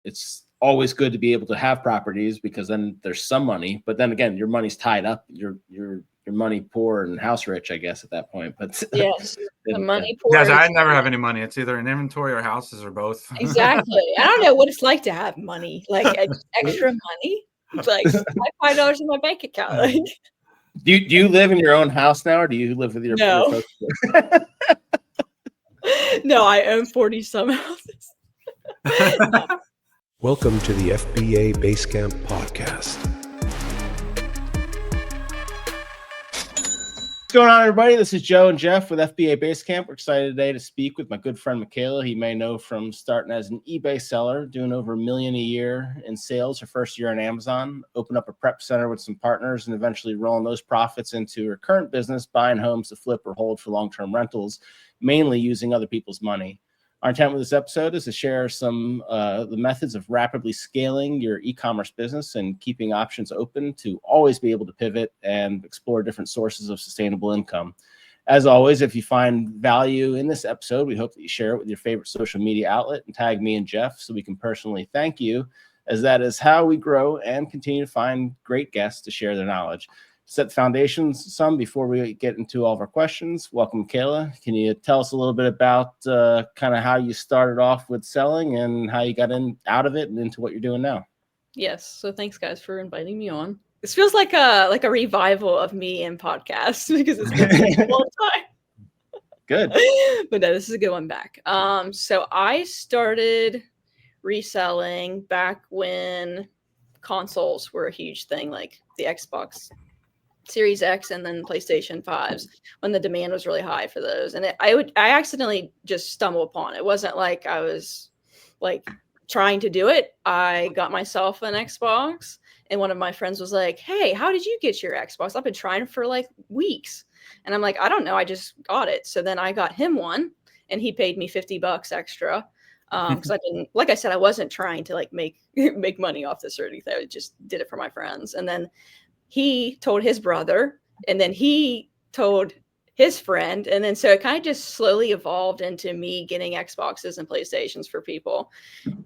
it's always good to be able to have properties because then there's some money, but then again, your money's tied up. You're money poor and house rich, I guess, at that point. But yes, the money poor. Yes, I never have any money. It's either an inventory or houses or both. Exactly. I don't know what it's like to have money, like extra money, like $5 in my bank account. Like, do you live in your own house now, or do you live with your folks? No, I own 40 some houses. Welcome to the FBA Basecamp podcast. What's going on, everybody? This is Joe and Jeff with FBA Basecamp. We're excited today to speak with my good friend Makayla. He may know from starting as an eBay seller, doing over $1 million a year in sales her first year on Amazon, open up a prep center with some partners, and eventually rolling those profits into her current business, buying homes to flip or hold for long-term rentals, mainly using other people's money. Our intent with this episode is to share some the methods of rapidly scaling your e-commerce business and keeping options open to always be able to pivot and explore different sources of sustainable income. As always, if you find value in this episode, we hope that you share it with your favorite social media outlet and tag me and Jeff so we can personally thank you, as that is how we grow and continue to find great guests to share their knowledge. Set the foundations some before we get into all of our questions. Welcome, Makayla. Can you tell us a little bit about kind of how you started off with selling and how you got out of it and into what you're doing now? Yes. So thanks, guys, for inviting me on. This feels like a revival of me in podcasts because it's been a long time. Good. But no, this is a good one back. So I started reselling back when consoles were a huge thing, like the Xbox Series X and then PlayStation 5s, when the demand was really high for those. And I accidentally just stumbled upon it. It wasn't like I was like trying to do it. I got myself an Xbox, and one of my friends was like, "Hey, how did you get your Xbox? I've been trying for like weeks." And I'm like, "I don't know. I just got it." So then I got him one, and he paid me $50 extra. Because I didn't, like I said, I wasn't trying to like make money off this or anything. I just did it for my friends. And then he told his brother, and then he told his friend. And then so it kind of just slowly evolved into me getting Xboxes and PlayStations for people.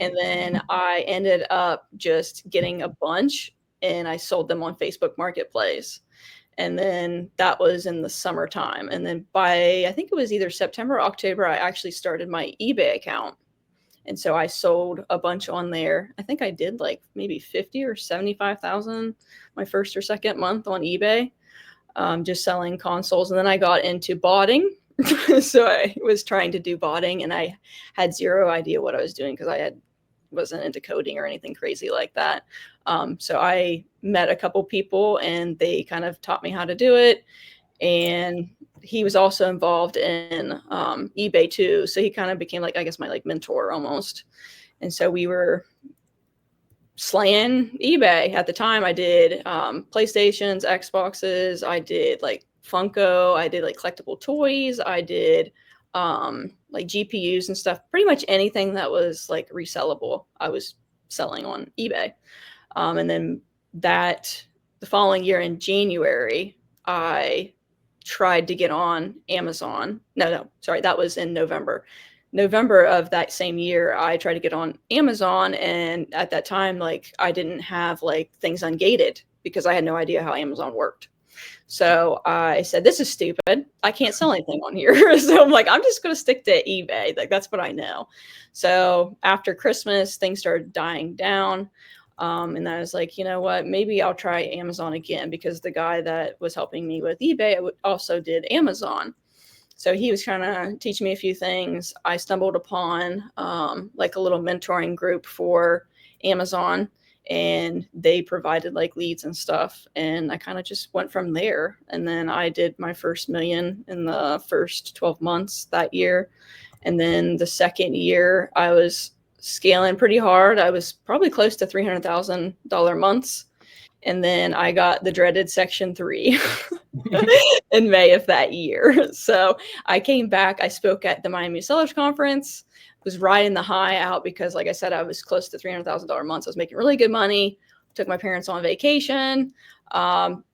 And then I ended up just getting a bunch, and I sold them on Facebook Marketplace. And then that was in the summertime. And then by, I think it was either September or October, I actually started my eBay account. And so I sold a bunch on there. I think I did like maybe 50 or 75,000 my first or second month on eBay, just selling consoles. And then I got into botting. So I was trying to do botting, and I had zero idea what I was doing because wasn't into coding or anything crazy like that. So I met a couple people, and they kind of taught me how to do it. And he was also involved in eBay too. So he kind of became like, I guess, my like mentor almost. And so we were slaying eBay at the time. I did PlayStations, Xboxes. I did like Funko. I did like collectible toys. I did like GPUs and stuff. Pretty much anything that was like resellable, I was selling on eBay. And then the following year in January, I tried to get on Amazon. Sorry, that was in November of that same year. I tried to get on Amazon, and at that time, like, I didn't have like things ungated because I had no idea how Amazon worked. So I said, "This is stupid. I can't sell anything on here." So I'm like, I'm just going to stick to eBay. Like, that's what I know. So after Christmas, things started dying down. And I was like, you know what, maybe I'll try Amazon again, because the guy that was helping me with eBay also did Amazon. So he was kind of teaching me a few things. I stumbled upon like a little mentoring group for Amazon, and they provided like leads and stuff. And I kind of just went from there. And then I did my first $1 million in the first 12 months that year. And then the second year, I was scaling pretty hard. I was probably close to $300,000 months. And then I got the dreaded Section 3 in May of that year. So I came back, I spoke at the Miami Sellers Conference, was riding the high out because, like I said, I was close to $300,000 months. I was making really good money, took my parents on vacation,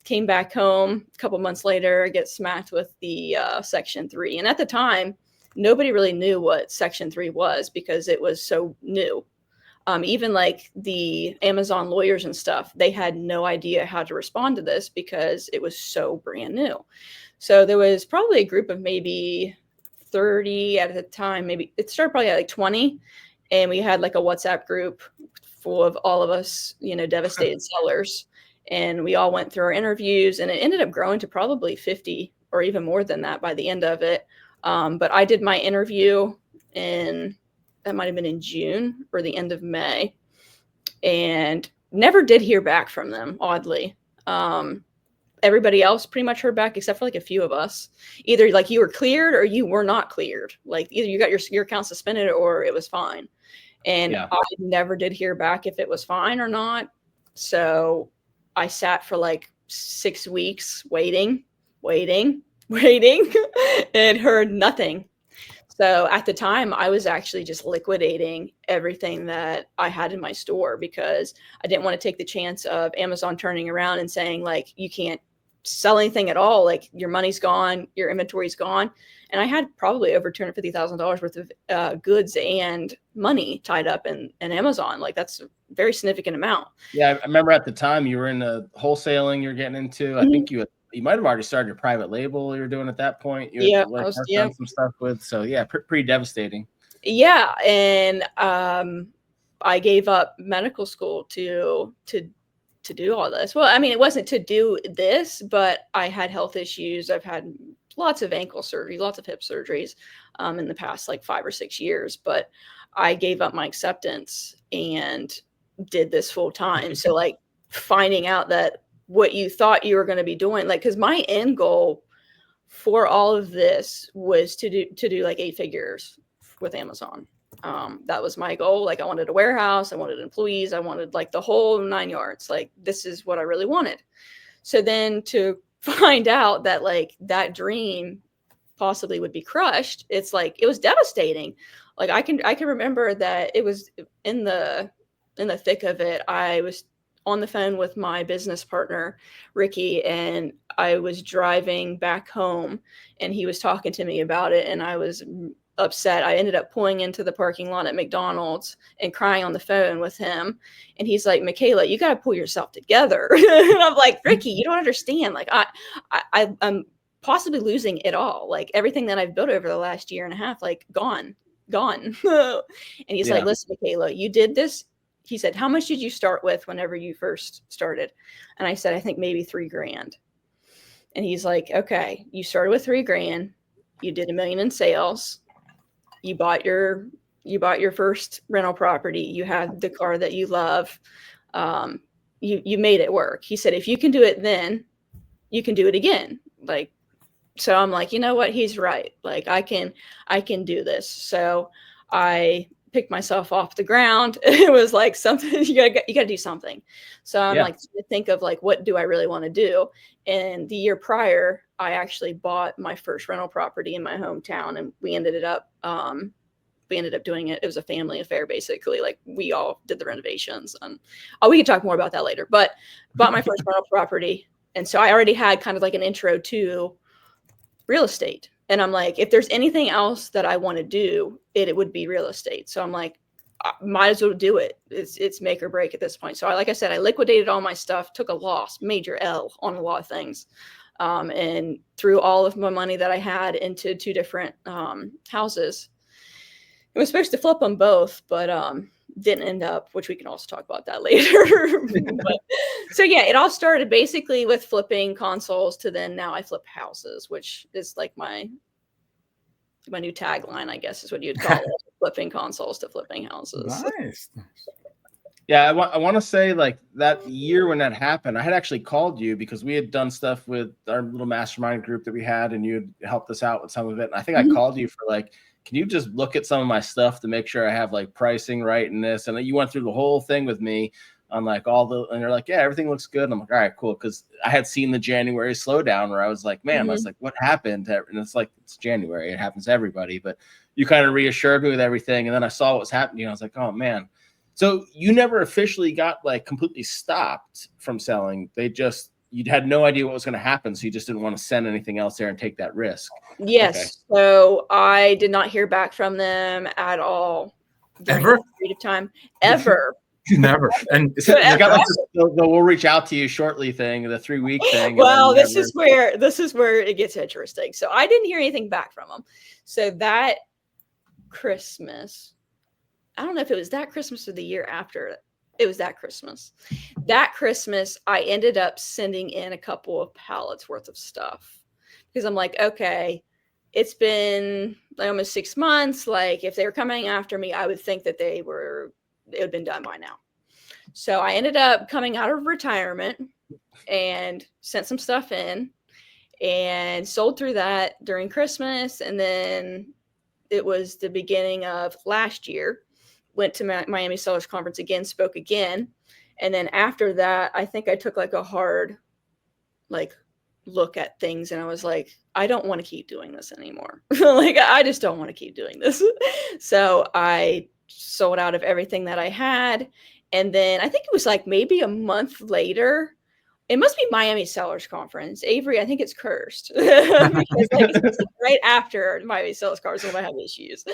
came back home. A couple months later, I get smacked with the Section 3. And at the time, nobody really knew what Section 3 was because it was so new. Even like the Amazon lawyers and stuff, they had no idea how to respond to this because it was so brand new. So there was probably a group of maybe 30 at the time. Maybe it started probably at like 20. And we had like a WhatsApp group full of all of us, devastated sellers. And we all went through our interviews, and it ended up growing to probably 50 or even more than that by the end of it. But I did my interview that might have been in June or the end of May, and never did hear back from them, oddly. Everybody else pretty much heard back except for like a few of us. Either like you were cleared or you were not cleared. Like either you got your account suspended or it was fine. And I never did hear back if it was fine or not. So I sat for like 6 weeks waiting, and heard nothing. So at the time, I was actually just liquidating everything that I had in my store because I didn't want to take the chance of Amazon turning around and saying, like, you can't sell anything at all. Like, your money's gone, your inventory's gone. And I had probably over $250,000 worth of goods and money tied up in Amazon. Like, that's a very significant amount. Yeah, I remember at the time you were in the wholesaling you're getting into. I think you might have already started your private label you're doing at that point. You had worked on some stuff with. So yeah, pretty devastating. Yeah. And I gave up medical school to do all this. Well, I mean, it wasn't to do this, but I had health issues. I've had lots of ankle surgery, lots of hip surgeries in the past like 5 or 6 years, but I gave up my acceptance and did this full time. So like finding out that what you thought you were going to be doing, like, because my end goal for all of this was to do like 8 figures with Amazon. That was my goal. Like, I wanted a warehouse, I wanted employees, I wanted like the whole 9 yards. Like, this is what I really wanted. So then to find out that like that dream possibly would be crushed, it's like, it was devastating. Like, I can remember that it was in the thick of it. I was on the phone with my business partner, Ricky, and I was driving back home and he was talking to me about it, and I was upset. I ended up pulling into the parking lot at McDonald's and crying on the phone with him. And he's like, Makayla, you got to pull yourself together. And I'm like, Ricky, you don't understand. Like, I'm possibly losing it all. Like, everything that I've built over the last year and a half, like gone. And he's like, listen, Makayla, you did this. He said, how much did you start with whenever you first started? And I said, I think maybe $3,000. And he's like, okay, you started with $3,000. You did $1 million in sales. You bought your first rental property. You had the car that you love. You made it work. He said, if you can do it then, you can do it again. Like, so I'm like, you know what? He's right. Like, I can do this. So I picked myself off the ground. It was like something, you gotta do something. So I'm like, think of like, what do I really want to do? And the year prior, I actually bought my first rental property in my hometown, and we ended up doing it. It was a family affair, basically. Like, we all did the renovations, and we can talk more about that later, but bought my first rental property. And so I already had kind of like an intro to real estate. And I'm like, if there's anything else that I want to do, it would be real estate. So I'm like, I might as well do it. It's make or break at this point. So like I said, I liquidated all my stuff, took a loss, major L on a lot of things, and threw all of my money that I had into 2 different houses. I was supposed to flip them both, but didn't end up, which we can also talk about that later. So yeah, it all started basically with flipping consoles to then now I flip houses, which is like my new tagline, I guess is what you'd call it. Flipping consoles to flipping houses. Nice. Yeah, I want to say like that year when that happened, I had actually called you because we had done stuff with our little mastermind group that we had, and you had helped us out with some of it. And I think I called you for like, can you just look at some of my stuff to make sure I have like pricing right in this? And then you went through the whole thing with me on like and you're like, yeah, everything looks good. And I'm like, all right, cool. Cause I had seen the January slowdown where I was like, man, I was like, what happened? And it's like, it's January. It happens to everybody, but you kind of reassured me with everything. And then I saw what was happening. And I was like, oh man. So you never officially got like completely stopped from selling. You had no idea what was going to happen. So you just didn't want to send anything else there and take that risk. Yes. Okay. So I did not hear back from them at all during Ever? that period of time. Ever. Never. And It's got like this, we'll reach out to you shortly thing, the 3-week thing. Well, this is where it gets interesting. So I didn't hear anything back from them. So that Christmas, I don't know if it was that Christmas or the year after. It was that Christmas. That Christmas, I ended up sending in a couple of pallets worth of stuff because I'm like, okay, it's been like almost 6 months. Like if they were coming after me, I would think that it had been done by now. So I ended up coming out of retirement and sent some stuff in and sold through that during Christmas. And then it was the beginning of last year, went to Miami Sellers Conference again, spoke again. And then after that, I think I took like a hard look at things. And I was like, I don't want to keep doing this anymore. Like, I just don't want to keep doing this. So I sold out of everything that I had. And then I think it was like maybe a month later, it must be Miami Sellers Conference. Avery, I think it's cursed because it's right after Miami Sellers Conference when I have issues.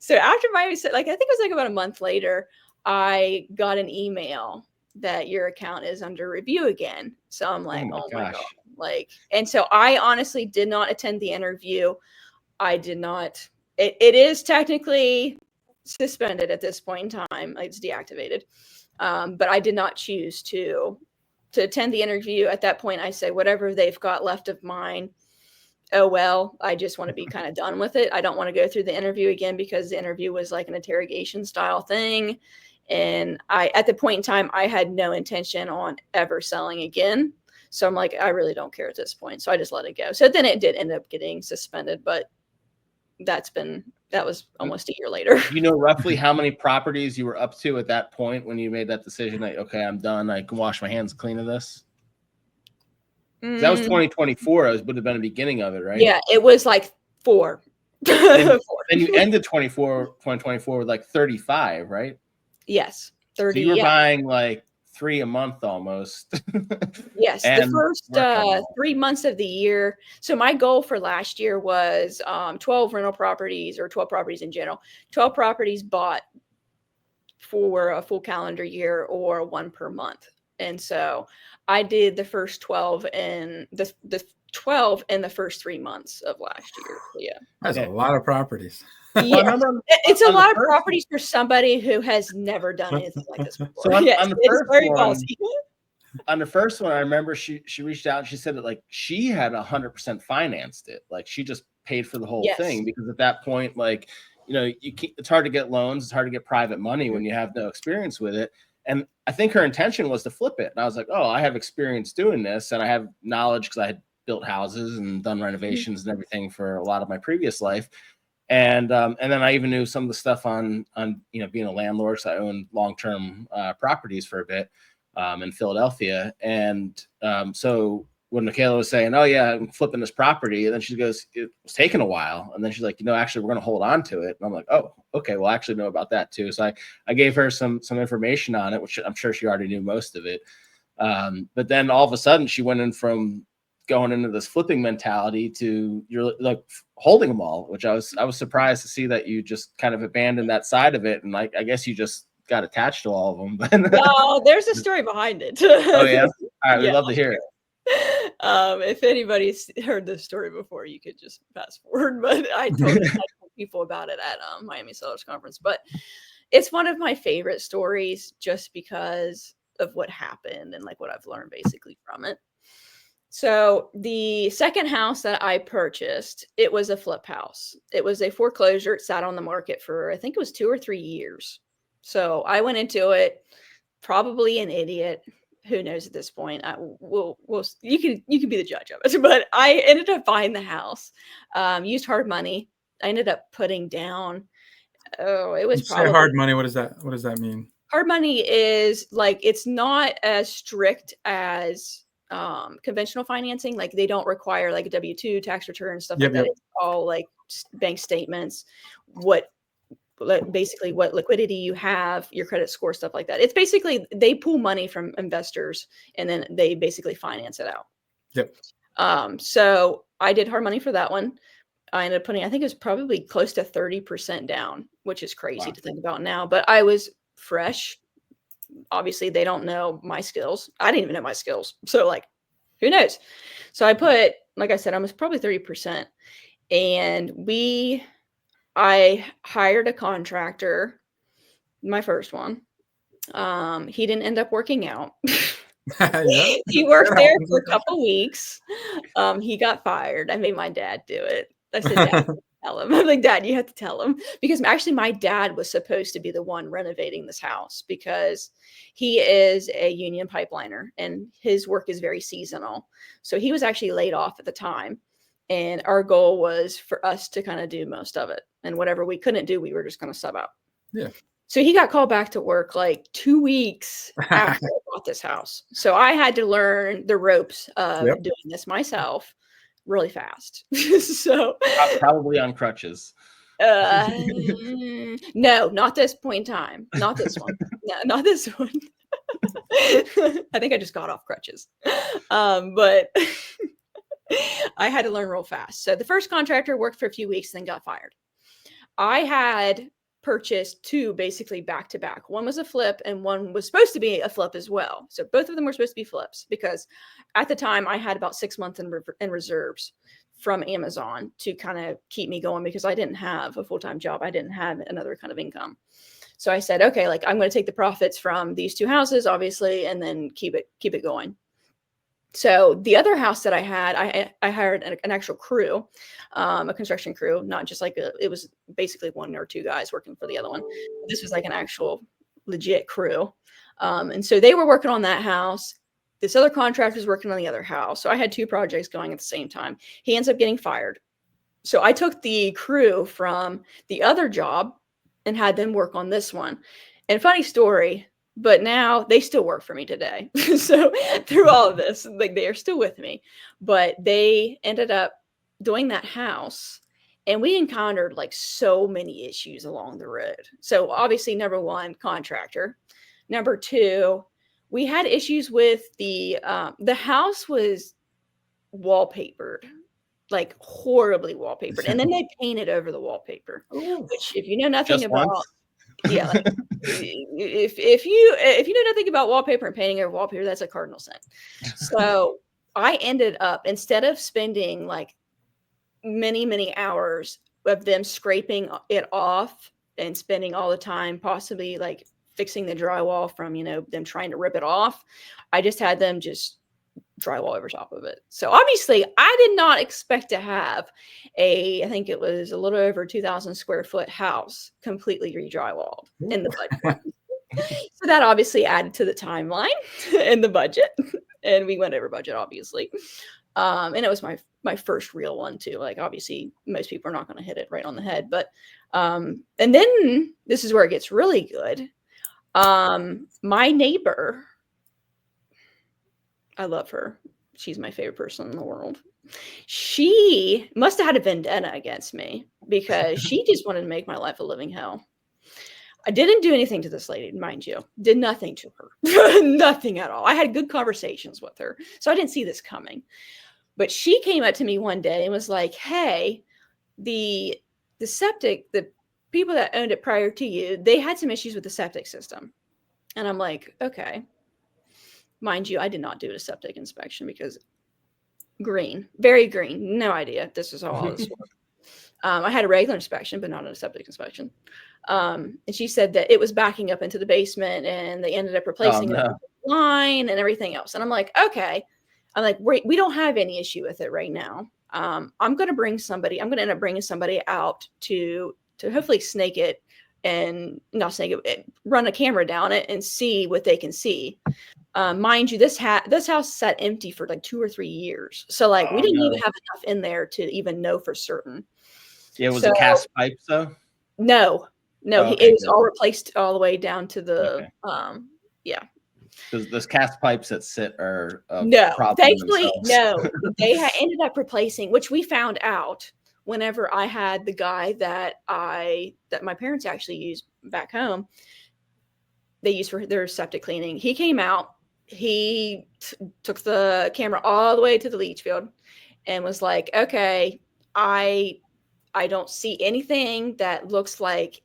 So after Miami, I think it was like about a month later, I got an email that your account is under review again. So I'm like, oh my God. And so I honestly did not attend the interview. I did not. It is technically suspended at this point in time. It's deactivated. But I did not choose to attend the interview. At that point, I say, whatever they've got left of mine, oh, well, I just want to be kind of done with it. I don't want to go through the interview again because the interview was like an interrogation style thing. And at the point in time, I had no intention on ever selling again. So I'm like, I really don't care at this point. So I just let it go. So then it did end up getting suspended, but that was almost a year later. You know roughly how many properties you were up to at that point when you made that decision that, okay, I'm done, I can wash my hands clean of this? That was 2024. It would have been the beginning of it, right? Yeah, it was like 4. Then you ended 2024 with like 35, right? Yes, 30. So you were buying like 3 a month almost. Yes, the first 3 months of the year. So my goal for last year was 12 rental properties, or 12 properties in general. 12 properties bought for a full calendar year, or 1 per month. And so I did the first 12 and the 12 in the first 3 months of last year. Yeah, that's a lot of properties. Yeah, it's a lot of properties for somebody who has never done anything like this before. So on it's very ballsy. On the first one, I remember she reached out and she said that like she had 100% financed it. Like she just paid for the whole thing, because at that point, like, you know, it's hard to get loans. It's hard to get private money when you have no experience with it. And I think her intention was to flip it. And I was like, oh, I have experience doing this, and I have knowledge because I had built houses and done renovations and everything for a lot of my previous life. And then I even knew some of the stuff on being a landlord. So I owned long-term properties for a bit in Philadelphia. And so when Makayla was saying, oh yeah, I'm flipping this property, and then she goes, it was taking a while. And then she's like, actually, we're going to hold on to it. And I'm like, oh, okay, well, I actually know about that too. So I gave her some information on it, which I'm sure she already knew most of it. But then all of a sudden she went in from going into this flipping mentality to you're like holding them all, which I was surprised to see that you just kind of abandoned that side of it. And I guess you just got attached to all of them. No, there's a story behind it. Oh yeah. All right. We'd love to hear it. If anybody's heard this story before, you could just fast forward, but I told people about it at Miami Sellers Conference. But it's one of my favorite stories just because of what happened and like what I've learned basically from it. So the second house that I purchased, it was a flip house. It was a foreclosure. It sat on the market for, I think it was 2 or 3 years. So I went into it, probably an idiot. Who knows at this point? You can be the judge of it. But I ended up buying the house, used hard money. I ended up putting down. Oh, it was probably hard money. What does that mean? Hard money is like, it's not as strict as conventional financing. Like they don't require like a W-2 tax return, stuff like that. It's all like bank statements, basically what liquidity you have, your credit score, stuff like that. It's basically they pull money from investors and then they basically finance it out. Yep. So I did hard money for that one. I ended up putting, I think it was probably close to 30% down, which is crazy Wow. to think about now. But I was fresh. Obviously, they don't know my skills. I didn't even know my skills. So, like, who knows? So I put, like I said, I was probably 30%. And I hired a contractor, my first one. He didn't end up working out. Yeah. He worked That there happens for a sometimes. couple weeks. He got fired. I made my dad do it. I said, Dad, tell him. I'm like, Dad, you have to tell him. Because actually my dad was supposed to be the one renovating this house because he is a union pipeliner and his work is very seasonal. So he was actually laid off at the time. And our goal was for us to kind of do most of it. And whatever we couldn't do, we were just going to sub out. Yeah. So he got called back to work like 2 weeks after I bought this house. So I had to learn the ropes of Yep. doing this myself really fast. So Probably on crutches. no, not this point in time. Not this one. No, not this one. I think I just got off crutches. But I had to learn real fast. So the first contractor worked for a few weeks, then got fired. I had purchased 2 basically back to back. One was a flip and one was supposed to be a flip as well. So both of them were supposed to be flips because at the time I had about 6 months in reserves from Amazon to kind of keep me going because I didn't have a full-time job. I didn't have another kind of income. So I said, okay, like I'm going to take the profits from these 2 houses, obviously, and then keep it going. So the other house that I had, I hired an actual crew, a construction crew, not just like it was basically 1 or 2 guys working for the other one. This was like an actual legit crew. And so they were working on that house. This other contractor was working on the other house. So I had 2 projects going at the same time. He ends up getting fired. So I took the crew from the other job and had them work on this one. And funny story, but now they still work for me today. So through all of this, like they are still with me, but they ended up doing that house and we encountered like so many issues along the road. So obviously, number 1, contractor. Number 2, we had issues with the house was wallpapered, like horribly wallpapered. And then they painted over the wallpaper, which if you know nothing Just about, once? yeah, like, if you know nothing about wallpaper and painting over wallpaper, that's a cardinal sin. So I ended up, instead of spending like many hours of them scraping it off and spending all the time possibly like fixing the drywall from, them trying to rip it off, I just had them just drywall over top of it. So obviously I did not expect to have I think it was a little over 2,000 square foot house completely re-drywalled in the budget. So that obviously added to the timeline and the budget. And we went over budget, obviously. And it was my first real one too. Like obviously most people are not going to hit it right on the head. But and then this is where it gets really good. My neighbor, I love her. She's my favorite person in the world. She must have had a vendetta against me because she just wanted to make my life a living hell. I didn't do anything to this lady, mind you. Did nothing to her. Nothing at all. I had good conversations with her. So I didn't see this coming. But she came up to me one day and was like, hey, the septic, the people that owned it prior to you, they had some issues with the septic system. And I'm like, okay. Mind you, I did not do a septic inspection because green, very green, no idea. This is how all this works. I had a regular inspection, but not a septic inspection. And she said that it was backing up into the basement and they ended up replacing the line and everything else. And I'm like, okay. I'm like, we don't have any issue with it right now. I'm going to end up bringing somebody out to hopefully snake it and not snake it, run a camera down it and see what they can see. Mind you, this house sat empty for like 2 or 3 years. So like we didn't even have enough in there to even know for certain. Yeah, was it cast pipes though? No, Okay, it was all replaced all the way down to the yeah. Because those cast pipes that sit are no, thankfully themselves. no. They ended up replacing, which we found out whenever I had the guy that my parents actually used back home. They used for their septic cleaning. He came out. He took the camera all the way to the leach field and was like, okay, I I don't see anything that looks like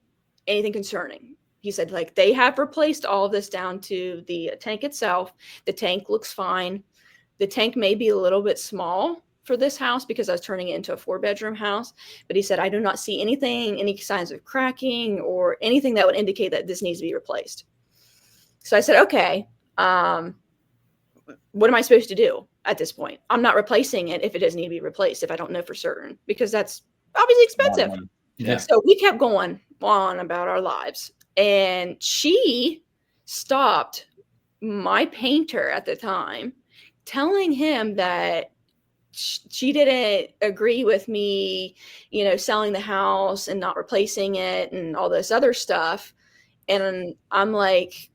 anything concerning. He said, like, they have replaced all of this down to the tank itself. The tank looks fine. The tank may be a little bit small for this house because I was turning it into a 4-bedroom house. But he said, I do not see anything, any signs of cracking or anything that would indicate that this needs to be replaced. So I said, okay, what am I supposed to do at this point? I'm not replacing it if it doesn't need to be replaced, if I don't know for certain, because that's obviously expensive. Yeah. So we kept going on about our lives. And she stopped my painter at the time, telling him that she didn't agree with me, selling the house and not replacing it and all this other stuff. And I'm like,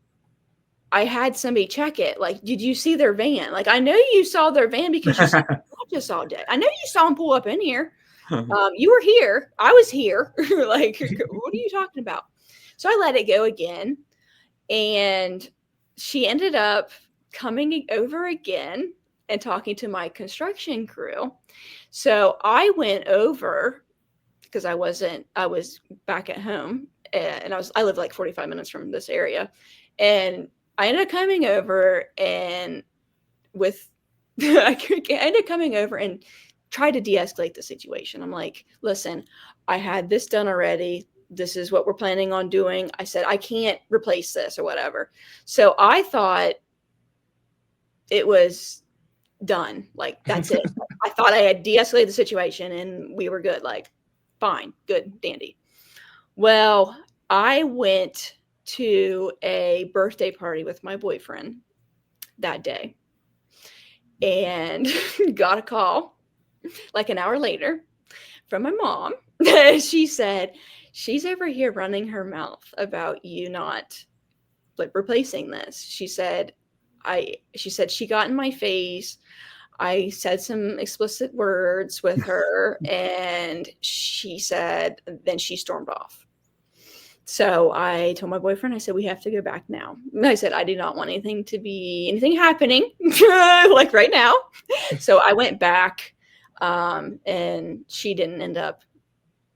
I had somebody check it. Like, did you see their van? Like, I know you saw their van because you saw just all day. I know you saw them pull up in here. You were here. I was here. Like, what are you talking about? So I let it go again. And she ended up coming over again and talking to my construction crew. So I went over because I was back at home, and I lived like 45 minutes from this area. And I ended up coming over and tried to de-escalate the situation. I'm like, listen, I had this done already. This is what we're planning on doing. I said, I can't replace this or whatever. So I thought it was done. Like, that's it. I thought I had de-escalated the situation and we were good. Like, fine, good, dandy. Well, I went to a birthday party with my boyfriend that day and got a call like an hour later from my mom. She said, she's over here running her mouth about you not like replacing this. She said she got in my face. I said some explicit words with her, and she said, then she stormed off. So I told my boyfriend, I said, we have to go back now. And I said, I do not want anything happening like right now. So I went back, and she didn't end up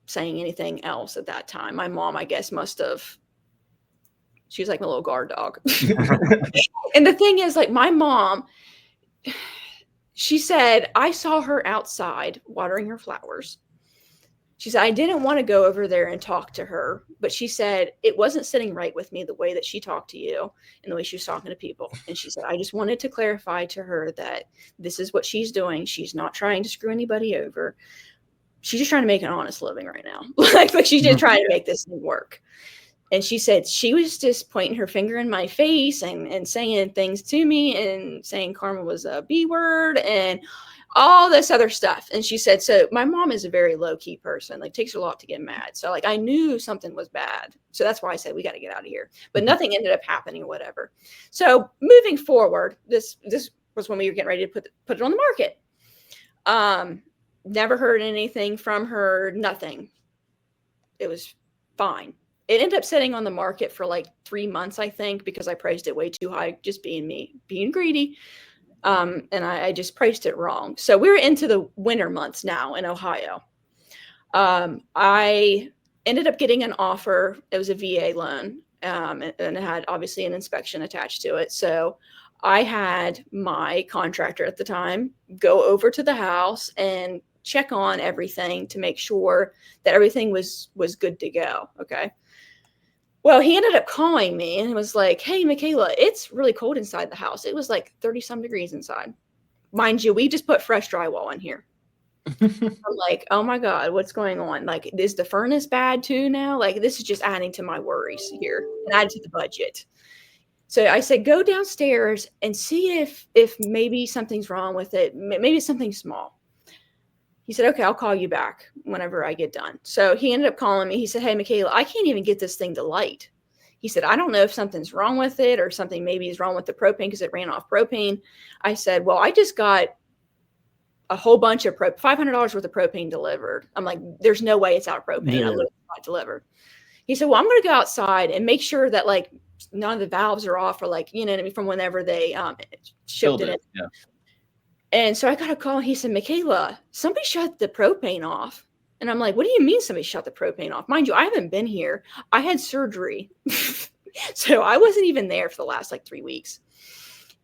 saying anything else at that time. My mom, I guess, she was like my little guard dog. And the thing is, like, my mom, she said, I saw her outside watering her flowers. She said, I didn't want to go over there and talk to her, but she said, it wasn't sitting right with me the way that she talked to you and the way she was talking to people. And she said, I just wanted to clarify to her that this is what she's doing. She's not trying to screw anybody over. She's just trying to make an honest living right now. like she's just trying to make this thing work. And she said she was just pointing her finger in my face and saying things to me and saying karma was a B word and all this other stuff. And she said, so my mom is a very low key person, like takes a lot to get mad. So like, I knew something was bad. So that's why I said, we got to get out of here, but nothing ended up happening or whatever. So moving forward, this was when we were getting ready to put it on the market. Never heard anything from her, nothing. It was fine. It ended up sitting on the market for like 3 months, I think, because I priced it way too high, just being me, being greedy. And I just priced it wrong. So we're into the winter months now in Ohio. I ended up getting an offer. It was a VA loan, and it had obviously an inspection attached to it. So I had my contractor at the time go over to the house and check on everything to make sure that everything was good to go. Okay. Well, he ended up calling me and was like, hey, Makayla, it's really cold inside the house. It was like 30 some degrees inside. Mind you, we just put fresh drywall in here. I'm like, oh my God, what's going on? Like, is the furnace bad too now? Like, this is just adding to my worries here and adding to the budget. So I said, go downstairs and see if maybe something's wrong with it. Maybe it's something small. He said, okay, I'll call you back whenever I get done. So he ended up calling me. He said, hey, Makayla, I can't even get this thing to light. He said, I don't know if something's wrong with it or something maybe is wrong with the propane because it ran off propane. I said, well, I just got a whole bunch of $500 worth of propane delivered. I'm like, there's no way it's out of propane. Yeah. I literally got it delivered. He said, well, I'm going to go outside and make sure that like none of the valves are off or like, you know what I mean, from whenever they shipped it in. Yeah. And And so I got a call. He said, Makayla, somebody shut the propane off. And I'm like, what do you mean somebody shut the propane off? Mind you, I haven't been here. I had surgery. So I wasn't even there for the last like 3 weeks.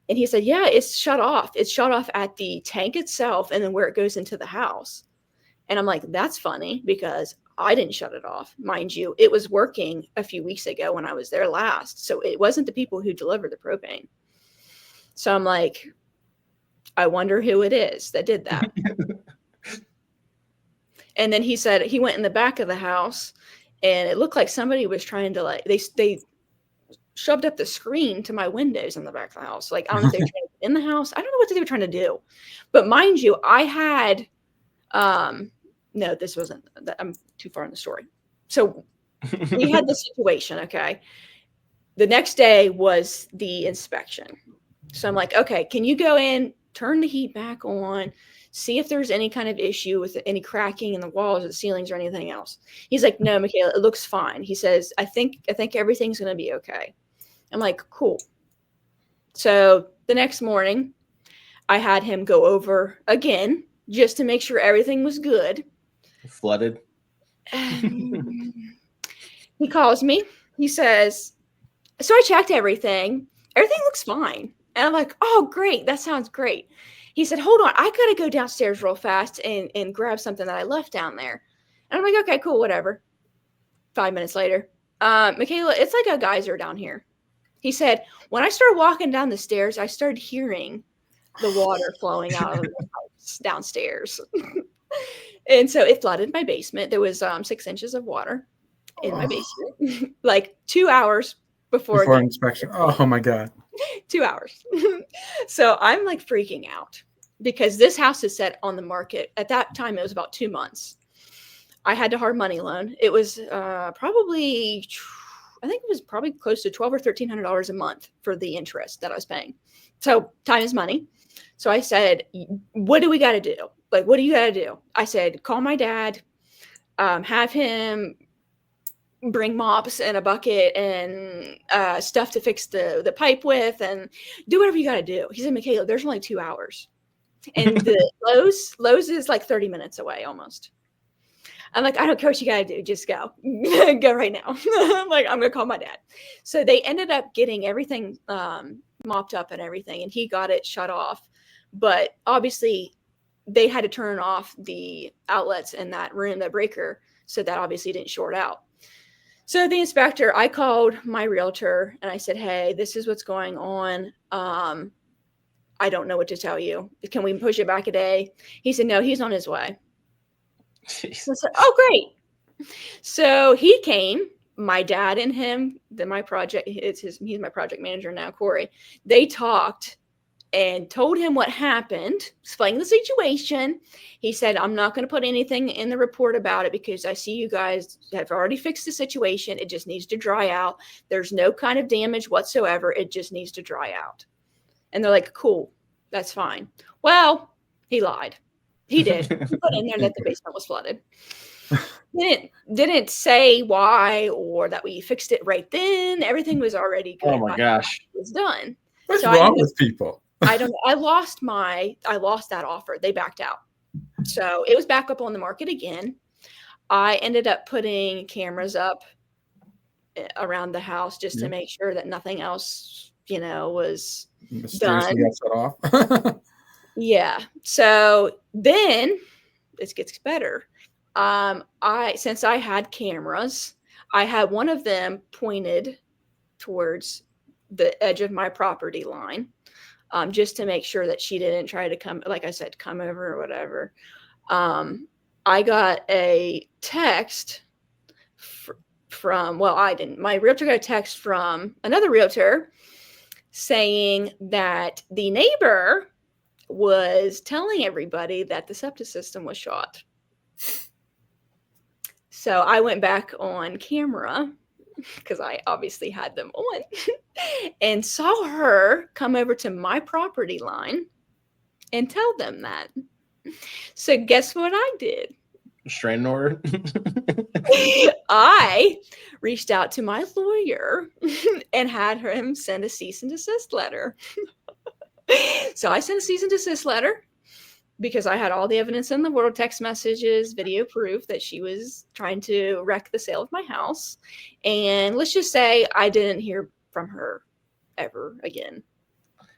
And he said, yeah, it's shut off. It's shut off at the tank itself and then where it goes into the house. And I'm like, that's funny because I didn't shut it off. Mind you, it was working a few weeks ago when I was there last. So it wasn't the people who delivered the propane. So I'm like, I wonder who it is that did that. And then he said he went in the back of the house and it looked like somebody was trying to like, they shoved up the screen to my windows in the back of the house. Like, I don't know if they were trying to get in the house. I don't know what they were trying to do. But mind you, I had, no, this wasn't, I'm too far in the story. So we had the situation, okay? The next day was the inspection. So I'm like, okay, can you go in, turn the heat back on, see if there's any kind of issue with any cracking in the walls or the ceilings or anything else. He's like, no, Makayla, it looks fine. He says, I think everything's going to be okay. I'm like, cool. So the next morning I had him go over again just to make sure everything was good. Flooded. He calls me. He says, so I checked everything. Everything looks fine. And I'm like, oh, great. That sounds great. He said, hold on. I got to go downstairs real fast and grab something that I left down there. And I'm like, okay, cool, whatever. 5 minutes later, Makayla, it's like a geyser down here. He said, when I started walking down the stairs, I started hearing the water flowing out of the house downstairs. And so it flooded my basement. There was 6 inches of water in my basement, like 2 hours before inspection. Oh my God. 2 hours. So I'm like freaking out because this house is set on the market. At that time, it was about 2 months. I had a hard money loan. It was probably close to $1,200 or $1,300 a month for the interest that I was paying. So time is money. So I said, what do we got to do? Like, what do you got to do? I said, call my dad, have him bring mops and a bucket and stuff to fix the pipe with and do whatever you got to do. He said, Makayla, there's only 2 hours. And the Lowe's is like 30 minutes away almost. I'm like, I don't care what you got to do. Just go. Go right now. I'm like, I'm going to call my dad. So they ended up getting everything mopped up and everything, and he got it shut off. But obviously, they had to turn off the outlets in that room, that breaker, so that obviously didn't short out. So the inspector, I called my realtor, and I said, hey, this is what's going on. I don't know what to tell you. Can we push it back a day? He said, no, he's on his way. Jeez. I said, oh, great. So he came, my dad and him, he's my project manager now, Corey. They talked and told him what happened, explained the situation. He said, I'm not going to put anything in the report about it because I see you guys have already fixed the situation. It just needs to dry out. There's no kind of damage whatsoever. It just needs to dry out. And they're like, cool, that's fine. Well, he lied. He did. He put in there that the basement was flooded. Didn't say why or that we fixed it right then. Everything was already good. Oh my gosh. It was done. What's wrong with people? I lost that offer. They backed out. So it was back up on the market again. I ended up putting cameras up around the house just to make sure that nothing else, was done. Got shut off. Yeah. So then this gets better. Since I had cameras, I had one of them pointed towards the edge of my property line, just to make sure that she didn't try to come over or whatever. I got a text I didn't. My realtor got a text from another realtor saying that the neighbor was telling everybody that the septic system was shot. So I went back on camera because I obviously had them on and saw her come over to my property line and tell them that. So guess what I did? Restraining order. I reached out to my lawyer and had him send a cease and desist letter. So I sent a cease and desist letter. because I had all the evidence in the world, text messages, video proof that she was trying to wreck the sale of my house. And let's just say I didn't hear from her ever again.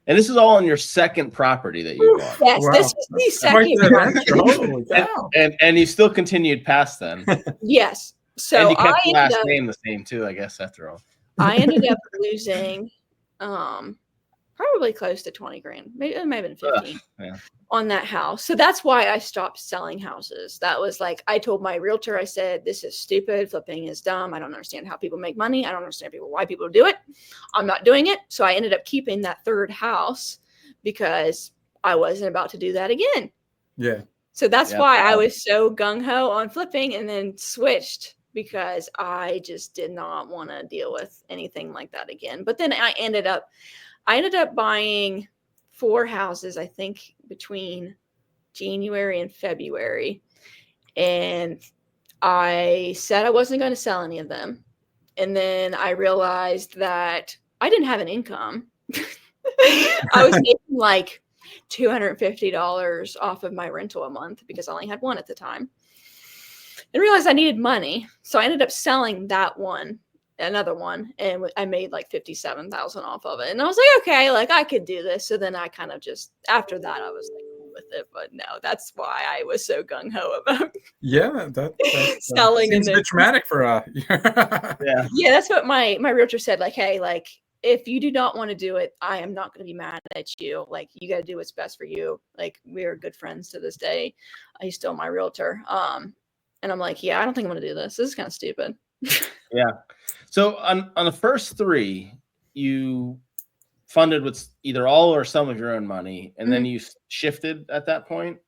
And this is all on your second property that you bought. Yes, Wow. this was the Quite second the property. adventure. Holy cow. And you still continued past then. Yes. So And you kept I the last ended up, name the same too, I guess, after all. I ended up losing probably close to 20 grand, maybe it might have been 15 Yeah. on that house. So that's why I stopped selling houses. That was like, I told my realtor, I said, this is stupid. Flipping is dumb. I don't understand how people make money. I don't understand why people do it. I'm not doing it. So I ended up keeping that third house because I wasn't about to do that again. Yeah. So that's Yeah. why I was so gung-ho on flipping and then switched, because I just did not want to deal with anything like that again. But then I ended up buying 4 houses, I think, between January and February. And I said I wasn't going to sell any of them. And then I realized that I didn't have an income. I was making like $250 off of my rental a month because I only had one at the time. And realized I needed money. So I ended up selling that one, another one, and I made like $57,000 off of it. And I was like, okay, like I could do this. So then I kind of just, after that, I was like with it. But no, that's why I was so gung-ho about Yeah, that selling. seems a bit traumatic for Yeah. Yeah, that's what my realtor said. Like, hey, like if you do not want to do it, I am not going to be mad at you. Like, you got to do what's best for you. Like, we are good friends to this day. He's still my realtor. And I'm like, yeah, I don't think I'm going to do this. This is kind of stupid. Yeah. So on the first 3, you funded with either all or some of your own money, and then you shifted at that point?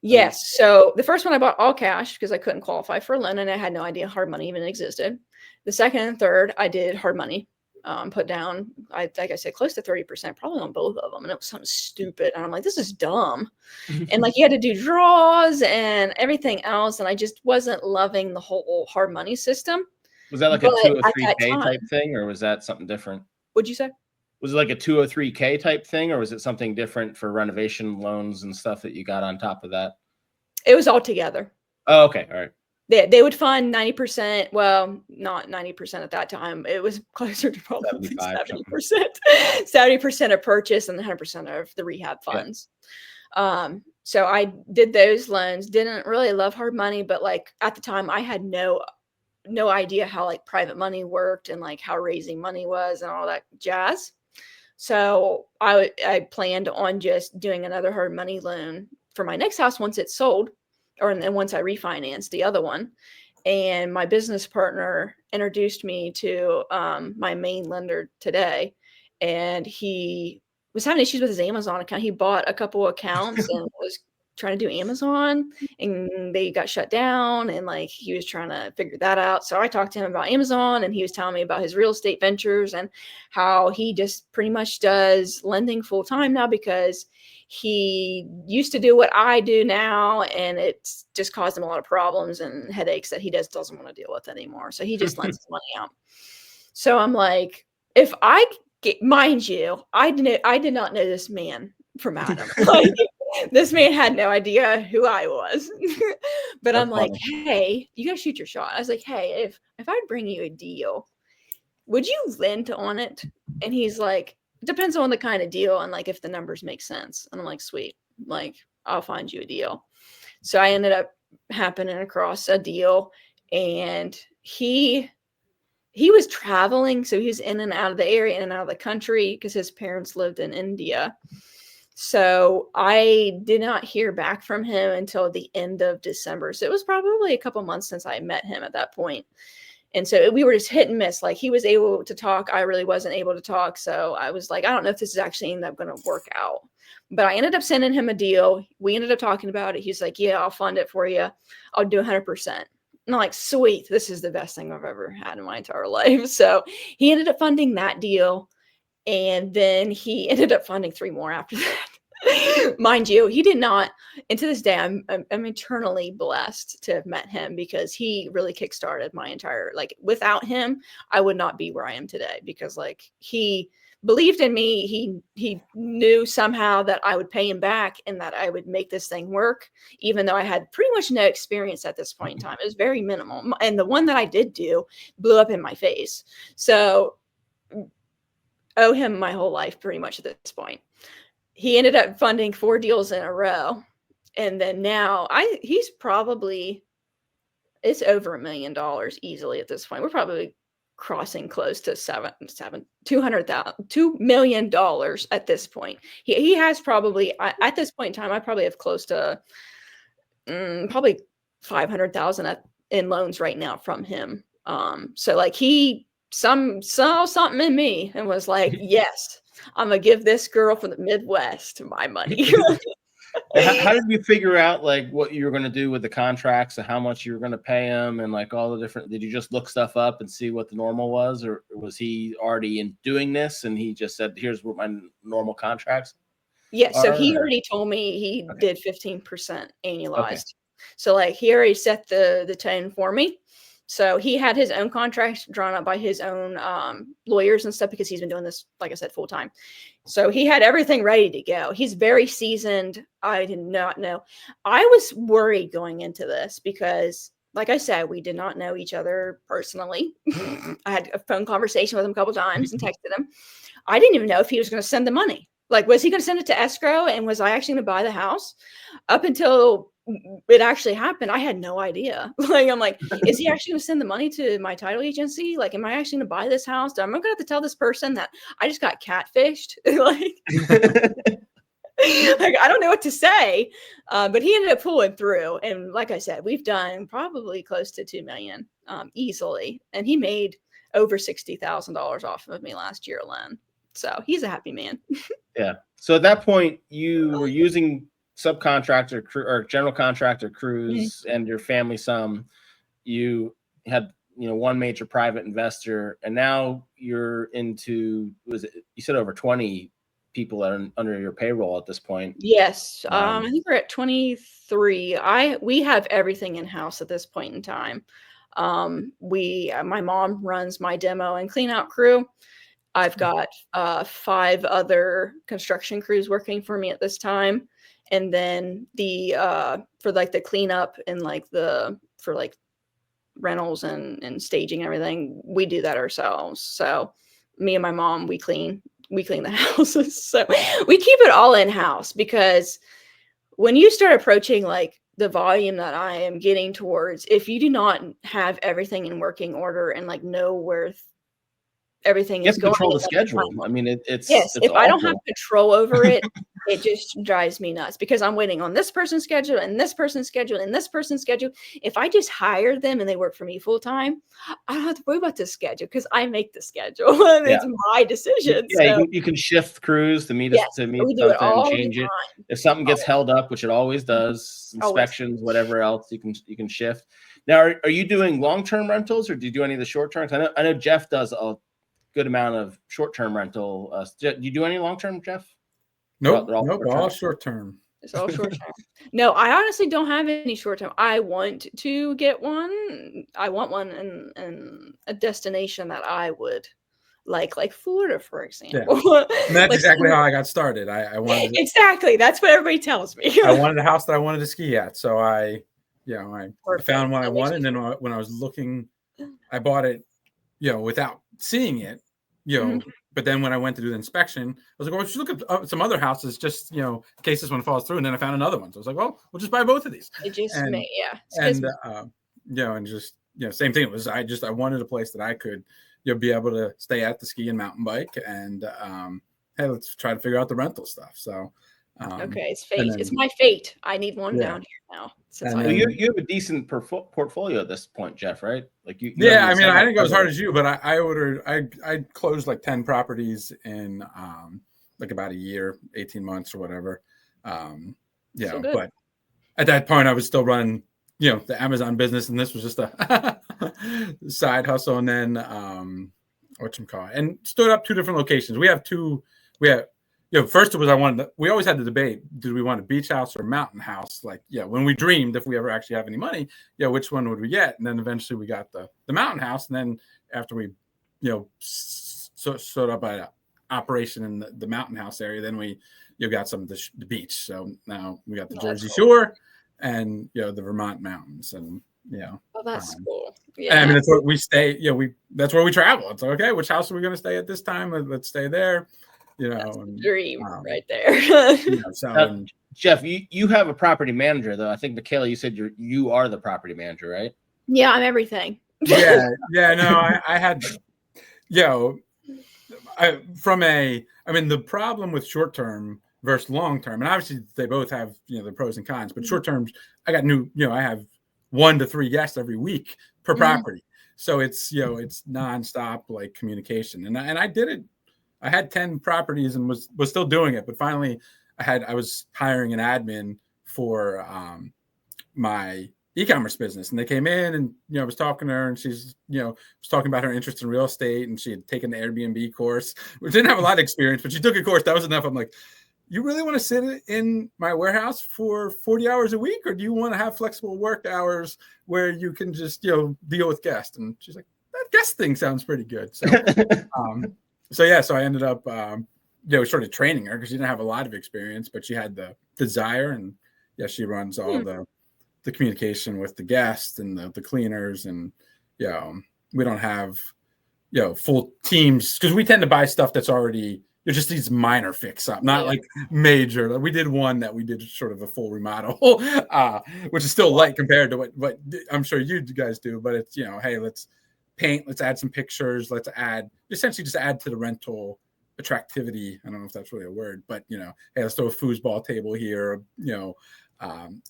Yes. So the first one I bought all cash because I couldn't qualify for a loan and I had no idea hard money even existed. The second and third, I did hard money. Put down, like I said, close to 30%, probably on both of them. And it was something stupid. And I'm like, this is dumb. And like you had to do draws and everything else. And I just wasn't loving the whole hard money system. Was that like But a at that 203K time- type thing, or was that something different? What'd you say? Was it like a 203K type thing, or was it something different for renovation loans and stuff that you got on top of that? It was all together. Oh, okay. All right. They would fund 90%. Well, not 90% at that time. It was closer to probably 75, 70%. 70% of purchase and 100% of the rehab funds. Yeah. So I did those loans. Didn't really love hard money, but like at the time I had no idea how like private money worked and like how raising money was and all that jazz. So I planned on just doing another hard money loan for my next house once it's sold, and then once I refinanced the other one. And my business partner introduced me to my main lender today, and he was having issues with his Amazon account. He bought a couple accounts and was trying to do Amazon, and they got shut down, and like he was trying to figure that out. So I talked to him about Amazon, and he was telling me about his real estate ventures and how he just pretty much does lending full time now because he used to do what I do now, and it's just caused him a lot of problems and headaches that he doesn't want to deal with anymore. So he just lends his money out. So I'm like, if I get, mind you, I did not know this man from Adam. Like, this man had no idea who I was. But I'm like, hey, you gotta shoot your shot. I was like, hey, if I bring you a deal, would you lend on it? And he's like, it depends on the kind of deal and like if the numbers make sense. And I'm like, sweet, like I'll find you a deal. So I ended up happening across a deal, and he was traveling, so he was in and out of the area, in and out of the country because his parents lived in India. So I did not hear back from him until the end of December. So it was probably a couple months since I met him at that point. And so we were just hit and miss. Like he was able to talk. I really wasn't able to talk. So I was like, I don't know if this is actually going to work out. But I ended up sending him a deal. We ended up talking about it. He's like, yeah, I'll fund it for you. I'll do 100%. And I'm like, sweet. This is the best thing I've ever had in my entire life. So he ended up funding that deal. And then he ended up funding 3 more after that. Mind you, he did not. And to this day, I'm eternally blessed to have met him because he really kickstarted my entire, like without him, I would not be where I am today because like he believed in me. He knew somehow that I would pay him back and that I would make this thing work, even though I had pretty much no experience at this point in time. It was very minimal. And the one that I did do blew up in my face. So owe him my whole life pretty much at this point. He ended up funding 4 deals in a row. And then now he's probably, it's over $1 million easily at this point. We're probably crossing close to $2 million at this point. He has probably, at this point in time, I probably have close to probably 500,000 in loans right now from him. So like he saw something in me and was like, yes, I'm gonna give this girl from the Midwest my money. How did you figure out like what you were going to do with the contracts and how much you were going to pay him and like all the different, did you just look stuff up and see what the normal was, or was he already in doing this and he just said, here's what my normal contracts Yeah, so he are? already told me he Okay. did 15% annualized. So like he already set the tone for me. So he had his own contracts drawn up by his own lawyers and stuff because he's been doing this, like I said, full time. So he had everything ready to go. He's very seasoned. I did not know. I was worried going into this because, like I said, we did not know each other personally. I had a phone conversation with him a couple times and texted him. I didn't even know if he was going to send the money. Like, was he going to send it to escrow? And was I actually going to buy the house? Up until it actually happened, I had no idea. Like, I'm like, is he actually going to send the money to my title agency? Like, am I actually going to buy this house? Am I going to have to tell this person that I just got catfished? Like, like, I don't know what to say. But he ended up pulling through. And like I said, we've done probably close to 2 million easily. And he made over $60,000 off of me last year alone. So he's a happy man. Yeah. So at that point, you were using subcontractor or general contractor crews and your family some. You had, one major private investor, and now you're into, you said over 20 people that are under your payroll at this point. Yes. I think we're at 23. We have everything in house at this point in time. My mom runs my demo and clean out crew. I've got 5 other construction crews working for me at this time. And then for like the cleanup and for rentals and staging everything, we do that ourselves. So me and my mom, we clean the houses. So we keep it all in house, because when you start approaching like the volume that I am getting towards, if you do not have everything in working order and like know where everything is going, control the schedule. I mean, it's yes. it's If I don't have awful. control over it, it just drives me nuts, because I'm waiting on this person's schedule and this person's schedule and this person's schedule. If I just hire them and they work for me full time, I don't have to worry about this schedule because I make the schedule and it's my decision. Yeah, So, you can shift crews to meet yes, we we do it something and all change the it. time. If something gets held up, which it always does, Always. inspections, whatever else, you can shift. Now, are you doing long-term rentals, or do you do any of the short-terms? I know Jeff does a good amount of short-term rental. Do you do any long-term, Jeff? Nope, All nope, short-term? all short term. It's all short term. No, I honestly don't have any short term. I want to get one. I want one in a destination that I would like Florida, for example. Yeah. And that's Like, exactly how I got started. I wanted exactly. That's what everybody tells me. I wanted a house that I wanted to ski at. So I Perfect. found one I That makes wanted. me And then when I was looking, I bought it, without seeing it, but then when I went to do the inspection, I was like, well, we should look at some other houses just, in case this one falls through. And then I found another one. So I was like, well, we'll just buy both of these. It just and, may, yeah. And, and just, same thing. It was, I wanted a place that I could, be able to stay at the ski and mountain bike, and hey, let's try to figure out the rental stuff. So, okay, it's fate. then, it's my fate. I need one down here now. Well, you have a decent portfolio at this point, Jeff, right? Like you I mean, I didn't go as hard as you, but I closed like 10 properties in like about a year, 18 months or whatever. But at that point I was still running, the Amazon business, and this was just a side hustle. And then and stood up 2 different locations. First it was we always had the debate, did we want a beach house or a mountain house? Like, when we dreamed, if we ever actually have any money, which one would we get? And then eventually we got the mountain house. And then after we, stood up operation in the Mountain House area. Then we got some of the beach. So now we got the Jersey cool. Shore and the Vermont mountains, and Oh, that's cool. Yeah, I mean, that's where we stay. That's where we travel. It's like, okay, which house are we going to stay at this time? Let's stay there. That's the dream right there. Jeff, you have a property manager though. I think Makayla, you said you are the property manager, right? Yeah, I'm everything. No, I had, the problem with short term versus long term, and obviously they both have the pros and cons. But short term, I got I have 1 to 3 guests every week per property, so it's it's nonstop like communication. And I did it. I had 10 properties and was still doing it, but finally I was hiring an admin for my e-commerce business, and they came in and I was talking to her, and she's was talking about her interest in real estate, and she had taken the Airbnb course, which didn't have a lot of experience, but she took a course. That was enough. I'm like, you really want to sit in my warehouse for 40 hours a week, or do you want to have flexible work hours where you can just deal with guests? And she's like, that guest thing sounds pretty good. So so I ended up started training her because she didn't have a lot of experience, but she had the desire, and she runs all the communication with the guests and the cleaners, and we don't have full teams because we tend to buy stuff that's already just these minor fix up, not like major. Like we did one that we did sort of a full remodel, which is still light compared to what I'm sure you guys do, but it's hey, let's paint, let's add some pictures, let's essentially just add to the rental attractivity. I don't know if that's really a word, but hey, let's throw a foosball table here,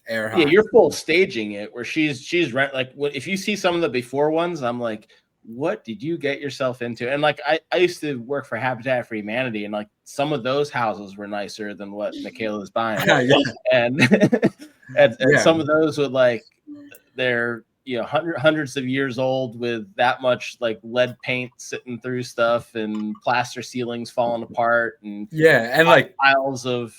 air hockey. Yeah, you're full staging it where she's rent. Like if you see some of the before ones, I'm like, what did you get yourself into? And like I used to work for Habitat for Humanity, and like some of those houses were nicer than what Makayla is buying. And some of those would like they're hundreds of years old with that much like lead paint sitting through stuff and plaster ceilings falling apart and like piles of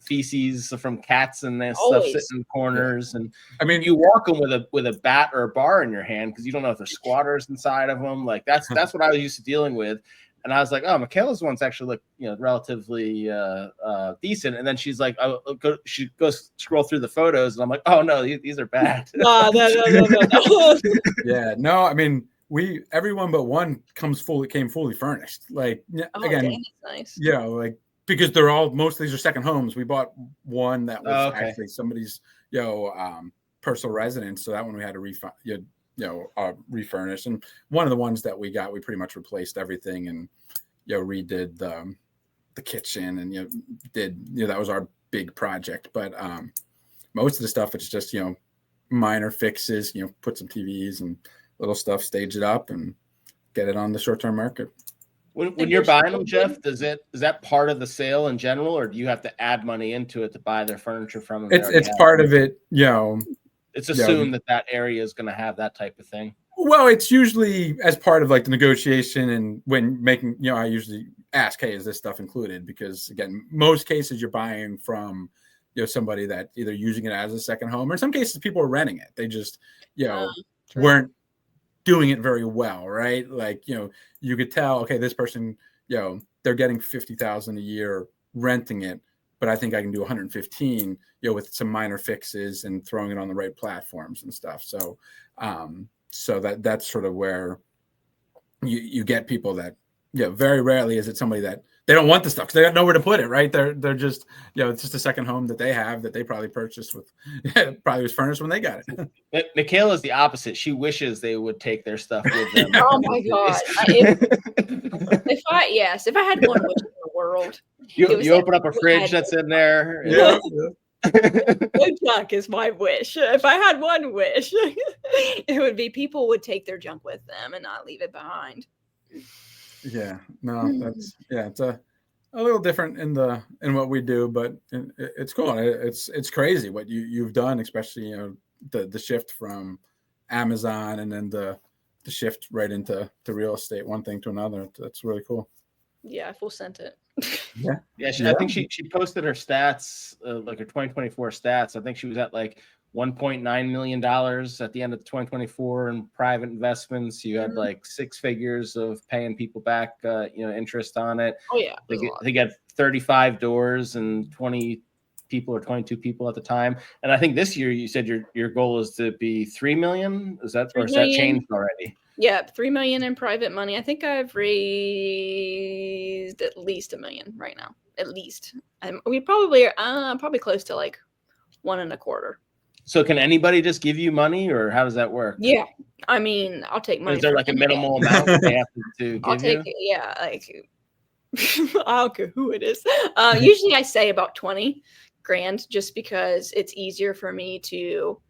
feces from cats and this stuff sitting in corners. And I mean, you walk them with a bat or a bar in your hand because you don't know if there's squatters inside of them. Like that's what I was used to dealing with. And I was like, oh, Makayla's ones actually look relatively decent. And then she's like, she goes scroll through the photos, and I'm like, oh no, these are bad. No. Yeah, no, I mean, everyone but one came fully furnished. Like again, dang, that's nice. Like because most of these are second homes. We bought one that was actually somebody's personal residence, so that one we had to refurnish. And one of the ones that we got, we pretty much replaced everything and redid the kitchen, and that was our big project. But most of the stuff, it's just minor fixes, put some TVs and little stuff, stage it up, and get it on the short-term market. When you're buying them, Jeff, is that part of the sale in general, or do you have to add money into it to buy their furniture from them? It's part of it, It's assumed that area is going to have that type of thing. Well, it's usually as part of like the negotiation, and when making, I usually ask, hey, is this stuff included? Because again, most cases you're buying from, somebody that either using it as a second home, or in some cases people are renting it. They just, weren't doing it very well, right? Like, you could tell, okay, this person, they're getting $50,000 a year renting it, but I think I can do 115, with some minor fixes and throwing it on the right platforms and stuff. So, that's sort of where you get people that, very rarely is it somebody that they don't want the stuff because they got nowhere to put it, right? They're just, it's just a second home that they have that they probably purchased with, probably was furnished when they got it. Makayla is the opposite. She wishes they would take their stuff with them. Oh my God. If I had one wish in the world, you open up a fridge that's in there. Yeah. No junk is my wish. If I had one wish, it would be people would take their junk with them and not leave it behind. Yeah, no, it's a little different in what we do, but it's cool. It's crazy what you've done, especially the shift from Amazon and then the shift right into real estate, one thing to another. That's really cool. Yeah, I full sent it. I think she posted her stats, like her 2024 stats. I think she was at like $1.9 million at the end of 2024 in private investments. You had like 6 figures of paying people back, interest on it. Oh yeah, they got 35 doors and 20 people or 22 people at the time. And I think this year you said your goal is to be 3 million. Is that, or has that changed already? Yeah, 3 million in private money. I think I've raised at least $1 million right now. At least. We probably are probably close to like 1.25. So can anybody just give you money, or how does that work? Yeah, I mean, I'll take money. Is there like a minimal amount that they have to give you? Yeah, like I don't care who it is. Usually I say about 20 grand, just because it's easier for me to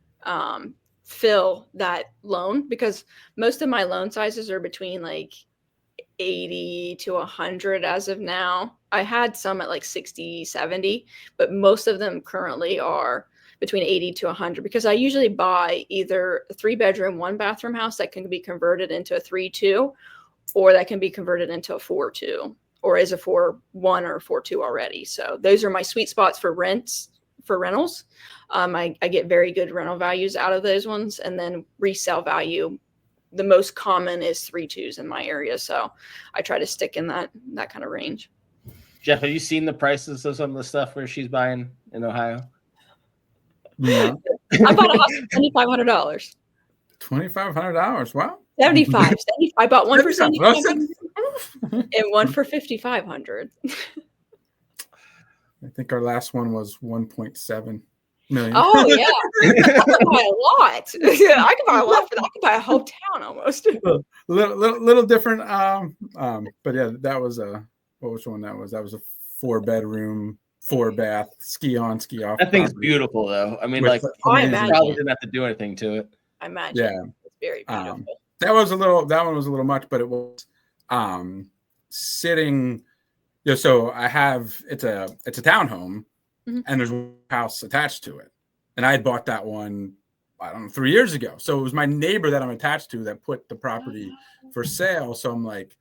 fill that loan, because most of my loan sizes are between like 80 to 100 as of now. I had some at like 60, 70, but most of them currently are between 80 to 100, because I usually buy either a 3-bedroom, 1-bathroom house that can be converted into a 3-2, or that can be converted into a 4-2, or is a 4-1 or 4-2 already. So those are my sweet spots for rentals. I get very good rental values out of those ones, and then resale value. The most common is 3-2s in my area, so I try to stick in that kind of range. Jeff, have you seen the prices of some of the stuff where she's buying in Ohio? No. I bought a house for $2,500. $2,500. Wow. 75. I bought one for $7,500 and one for $5,500. I think our last one was 1.7 million. Oh yeah, I could buy a lot. I could buy a lot for that. I could buy a whole town almost. little different. But yeah, that was what was the one that was? That was a 4-bedroom, 4-bath, ski on, ski off. That thing's beautiful though. I mean, I imagine. Probably didn't have to do anything to it. I imagine. Yeah, it's very beautiful. That one was a little much, but it was sitting. So I have it's a townhome, and there's a house attached to it, and I had bought that one, I don't know, 3 years ago. So it was my neighbor that I'm attached to that put the property for sale. So I'm like,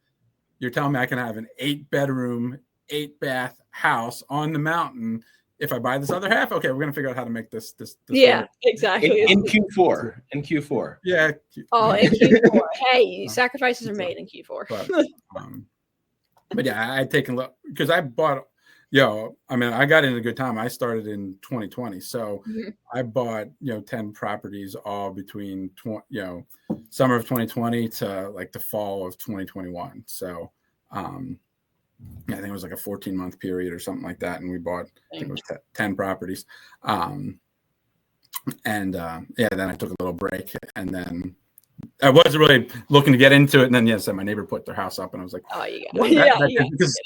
you're telling me I can have an 8-bedroom, 8-bath house on the mountain if I buy this other half? Okay, we're gonna figure out how to make this yeah, work. exactly. In Q4. In Q4. Yeah. Oh, in Q4. Hey, sacrifices are made in Q4. But yeah, I'd taken a look because I bought, I mean, I got in a good time. I started in 2020. So I bought, 10 properties all between, summer of 2020 to like the fall of 2021. So I think it was like a 14-month period or something like that. And we bought, I think it was 10 properties. Then I took a little break, and then I wasn't really looking to get into it. And then, my neighbor put their house up, and I was like, oh, because,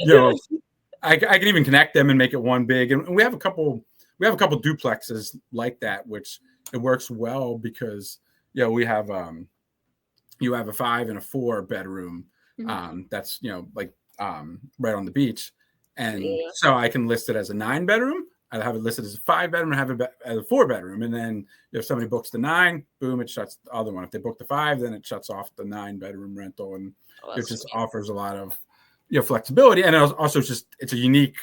I can even connect them and make it one big. And we have a couple duplexes like that, which it works well because, we have, you have a 5 and a 4-bedroom. That's, right on the beach. And so I can list it as a 9-bedroom. I have it listed as a 5-bedroom and have it as a 4-bedroom. And then if somebody books the 9, boom, it shuts the other one. If they book the 5, then it shuts off the 9-bedroom rental. And it just offers a lot of, flexibility. And also it's a unique,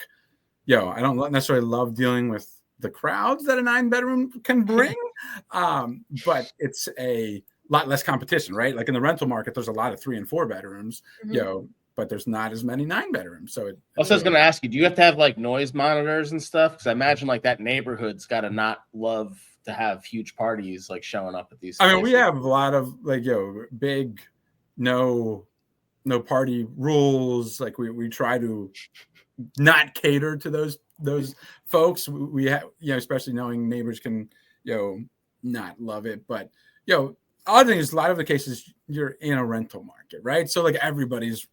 I don't necessarily love dealing with the crowds that a 9-bedroom can bring. But it's a lot less competition, right? Like in the rental market, there's a lot of 3 and 4 bedrooms, but there's not as many 9-bedrooms. So I was going to ask you, do you have to have like noise monitors and stuff? Because I imagine like that neighborhood's got to not love to have huge parties like showing up at these. I mean, we have a lot of like, big, no party rules. Like we try to not cater to those folks. We have, especially knowing neighbors can, not love it. But, other thing is a lot of the cases you're in a rental market, right? So like everybody's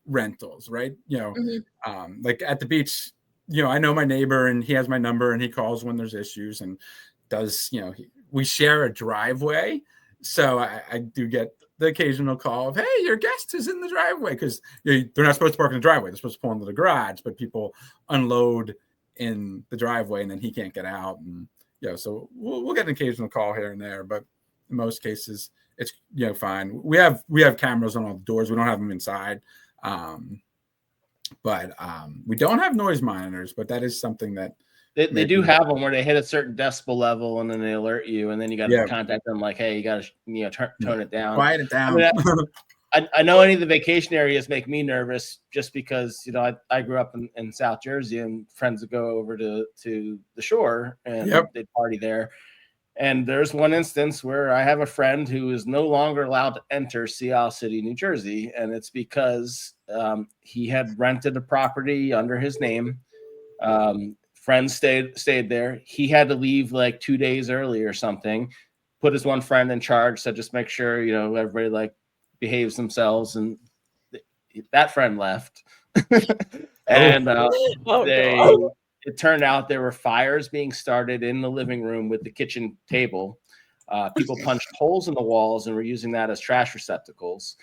rentals, right? Like at the beach, I know my neighbor and he has my number and he calls when there's issues and does, we share a driveway. So I do get the occasional call of, hey, your guest is in the driveway, because they're not supposed to park in the driveway. They're supposed to pull into the garage, but people unload in the driveway and then he can't get out. And, so we'll get an occasional call here and there, but in most cases it's, fine. We have cameras on all the doors. We don't have them inside. But we don't have noise monitors, but that is something that They do have them where they hit a certain decibel level and then they alert you, and then you got to contact them like, hey, you got to tone it down, quiet it down. I know any of the vacation areas make me nervous just because, I grew up in South Jersey and friends would go over to the shore and they'd party there. And there's one instance where I have a friend who is no longer allowed to enter Sea Isle City, New Jersey. And it's because he had rented a property under his name. Friends stayed there. He had to leave like 2 days early or something, put his one friend in charge. So just make sure, everybody like behaves themselves. And that friend left. And it turned out there were fires being started in the living room with the kitchen table. People punched holes in the walls and were using that as trash receptacles.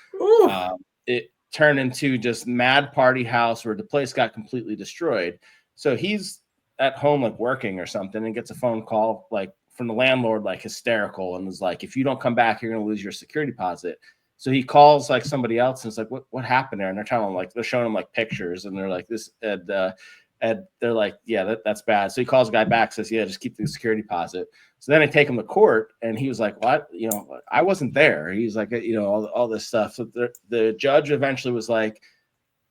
It turned into just mad party house where the place got completely destroyed. So he's at home like working or something and gets a phone call like from the landlord, like hysterical, and was like, if you don't come back, you're going to lose your security deposit. So he calls like somebody else and it's like, what happened there? And they're telling him, like, they're showing him like pictures and they're like this, and they're like, yeah, that's bad. So he calls the guy back, says, yeah, just keep the security deposit. So then they take him to court and he was like, what? I wasn't there. He's like, all this stuff. So the judge eventually was like,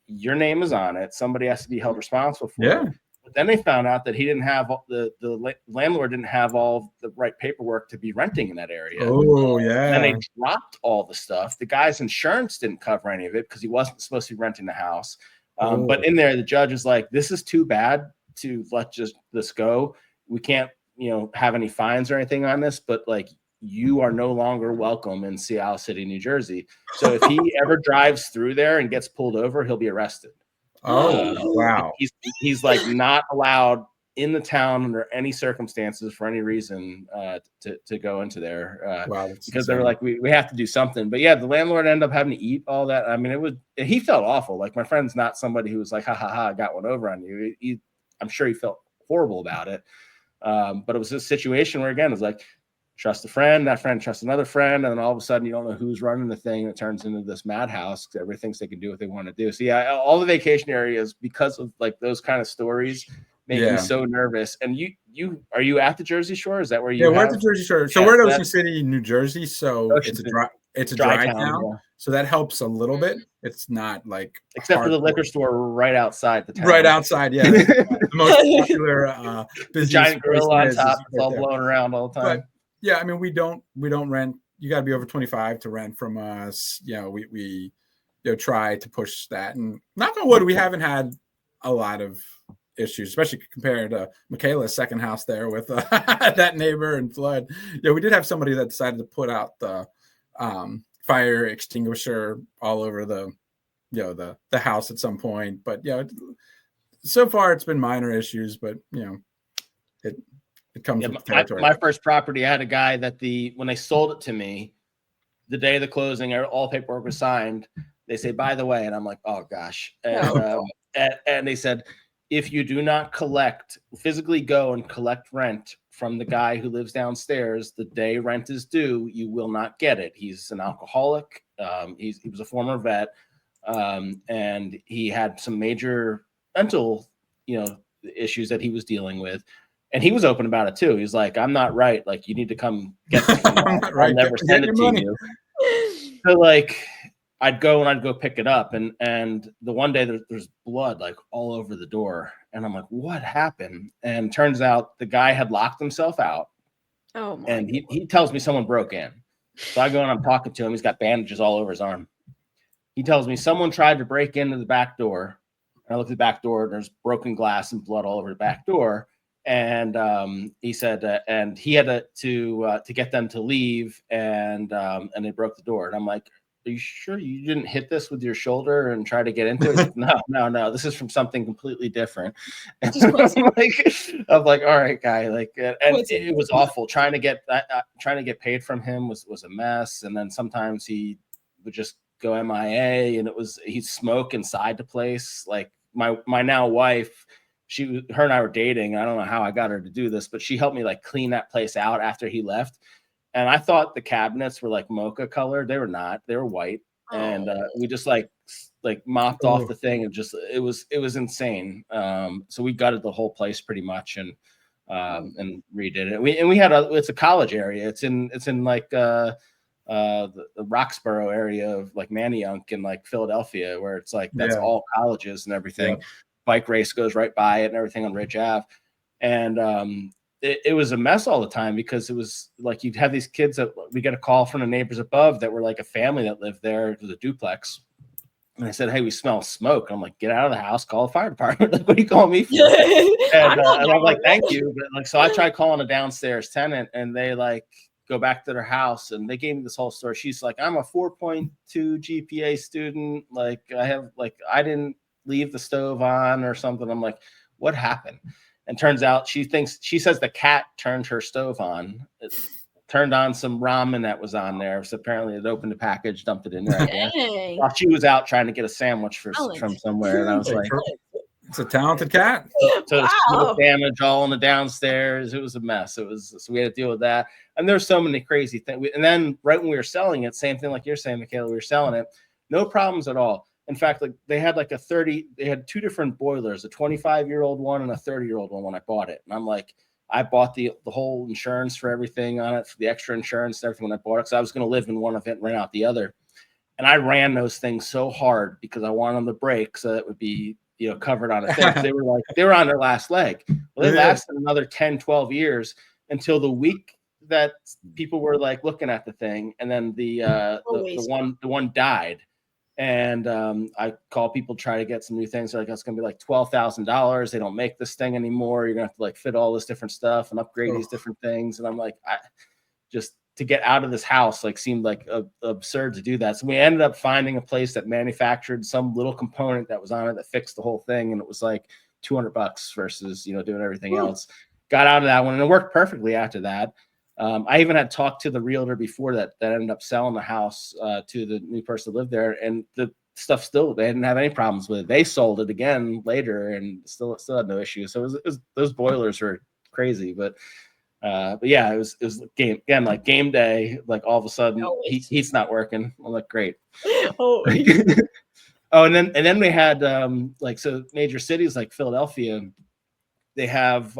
your name is on it. Somebody has to be held responsible for it. But then they found out that he didn't have the landlord didn't have all the right paperwork to be renting in that area. And they dropped all the stuff. The guy's insurance didn't cover any of it because he wasn't supposed to be renting the house. But in there, the judge is like, this is too bad to let this go. We can't, have any fines or anything on this, but like, you are no longer welcome in Sea Isle City, New Jersey. So if he ever drives through there and gets pulled over, he'll be arrested. Wow. He's like not allowed in the town under any circumstances for any reason to go into there. Because they were like, we have to do something. But yeah, the landlord ended up having to eat all that. I mean, he felt awful. Like, my friend's not somebody who was like, I got one over on you. I'm sure he felt horrible about it. But it was a situation where, again, it's like, trust a friend, that friend trusts another friend, and then all of a sudden you don't know who's running the thing, and it turns into this madhouse because everybody thinks they can do what they want to do. So yeah, all the vacation areas, because of like those kind of stories, make me so nervous. And are you at the Jersey Shore? Is that where you? Yeah, we're at the Jersey Shore. So we're in Ocean City, New Jersey. So it's a dry town. Yeah. So that helps a little bit. It's not like except for the liquor store right outside the town. Right outside, yeah. The most popular business giant grill on top. It's all blowing around all the time. But, yeah, I mean, we don't rent. You got to be over 25 to rent from us. We try to push that, and knock on wood, we haven't had a lot of issues, especially compared to Makayla's second house there with that neighbor and flood. Yeah, we did have somebody that decided to put out the fire extinguisher all over the house at some point. But so far it's been minor issues, but it comes with territory. My first property, I had a guy that when they sold it to me, the day of the closing, all paperwork was signed. They say, by the way, and I'm like, oh gosh. And they said, if you do not physically go and collect rent from the guy who lives downstairs, the day rent is due, you will not get it. He's an alcoholic. He was a former vet. And he had some major mental, issues that he was dealing with. And he was open about it too. He's like, I'm not right. Like, you need to come get this. I'll never send it to you. So like, I'd go pick it up. And the one day there's blood like all over the door. And I'm like, what happened? And turns out the guy had locked himself out. Oh my and he tells me someone broke in. So I go and I'm talking to him. He's got bandages all over his arm. He tells me someone tried to break into the back door. And I look at the back door and there's broken glass and blood all over the back door. And he said, and he had to get them to leave, and they broke the door. And I'm like, are you sure you didn't hit this with your shoulder and try to get into it? Like, no, this is from something completely different. And I'm like, all right, guy. Like, and it was awful. Trying to get paid from him was a mess. And then sometimes he would just go MIA, and he'd smoke inside the place. Like my now wife. Her and I were dating. I don't know how I got her to do this, but she helped me like clean that place out after he left. And I thought the cabinets were like mocha color. They were not. They were white. And we just like mopped off the thing, and just it was insane. So we gutted the whole place pretty much, and redid it. We had it's a college area. It's in like the Roxborough area of like Manayunk and like Philadelphia, where it's like that's all colleges and everything. Yeah. Bike race goes right by it and everything on Ridge Ave, and it was a mess all the time, because it was like you'd have these kids that we get a call from the neighbors above that were like a family that lived there. It was a duplex. And I said, hey, we smell smoke. I'm like, get out of the house, call the fire department. Like, what are you calling me for? And I'm like, thank you. But like, so I tried calling a downstairs tenant, and they like go back to their house, and they gave me this whole story. She's like, I'm a 4.2 GPA student. Like, I didn't leave the stove on or something. I'm like, what happened? And turns out she says the cat turned her stove on. It turned on some ramen that was on there. So apparently it opened the package, dumped it in there. I guess. While she was out trying to get a sandwich from somewhere. And I was like, it's a talented cat. So wow. Damage all in the downstairs. It was a mess. So we had to deal with that. And there's so many crazy things. And then right when we were selling it, same thing like you're saying, Makayla, we were selling it. No problems at all. In fact, like they had two different boilers, a 25-year-old one and a 30-year-old one when I bought it. And I'm like, I bought the whole insurance for everything on it, for the extra insurance and everything when I bought it. So I was going to live in one of it and rent out the other. And I ran those things so hard because I wanted them to break so that it would be, covered on a thing. They were on their last leg. Well, they lasted another 10, 12 years until the week that people were like looking at the thing. And then the one died. And I call people, try to get some new things. They're like, it's going to be like $12,000. They don't make this thing anymore. You're going to have to like fit all this different stuff and upgrade these different things. And I'm like, just to get out of this house, like seemed like absurd to do that. So we ended up finding a place that manufactured some little component that was on it that fixed the whole thing. And it was like $200 versus, doing everything else. Got out of that one, and it worked perfectly after that. I even had talked to the realtor before that ended up selling the house to the new person that lived there, and the stuff they didn't have any problems with it. They sold it again later and still had no issues. So it was those boilers were crazy, but yeah, it was like game day. Like all of a sudden heat's not working. I'm like, great. And then we had so major cities like Philadelphia, they have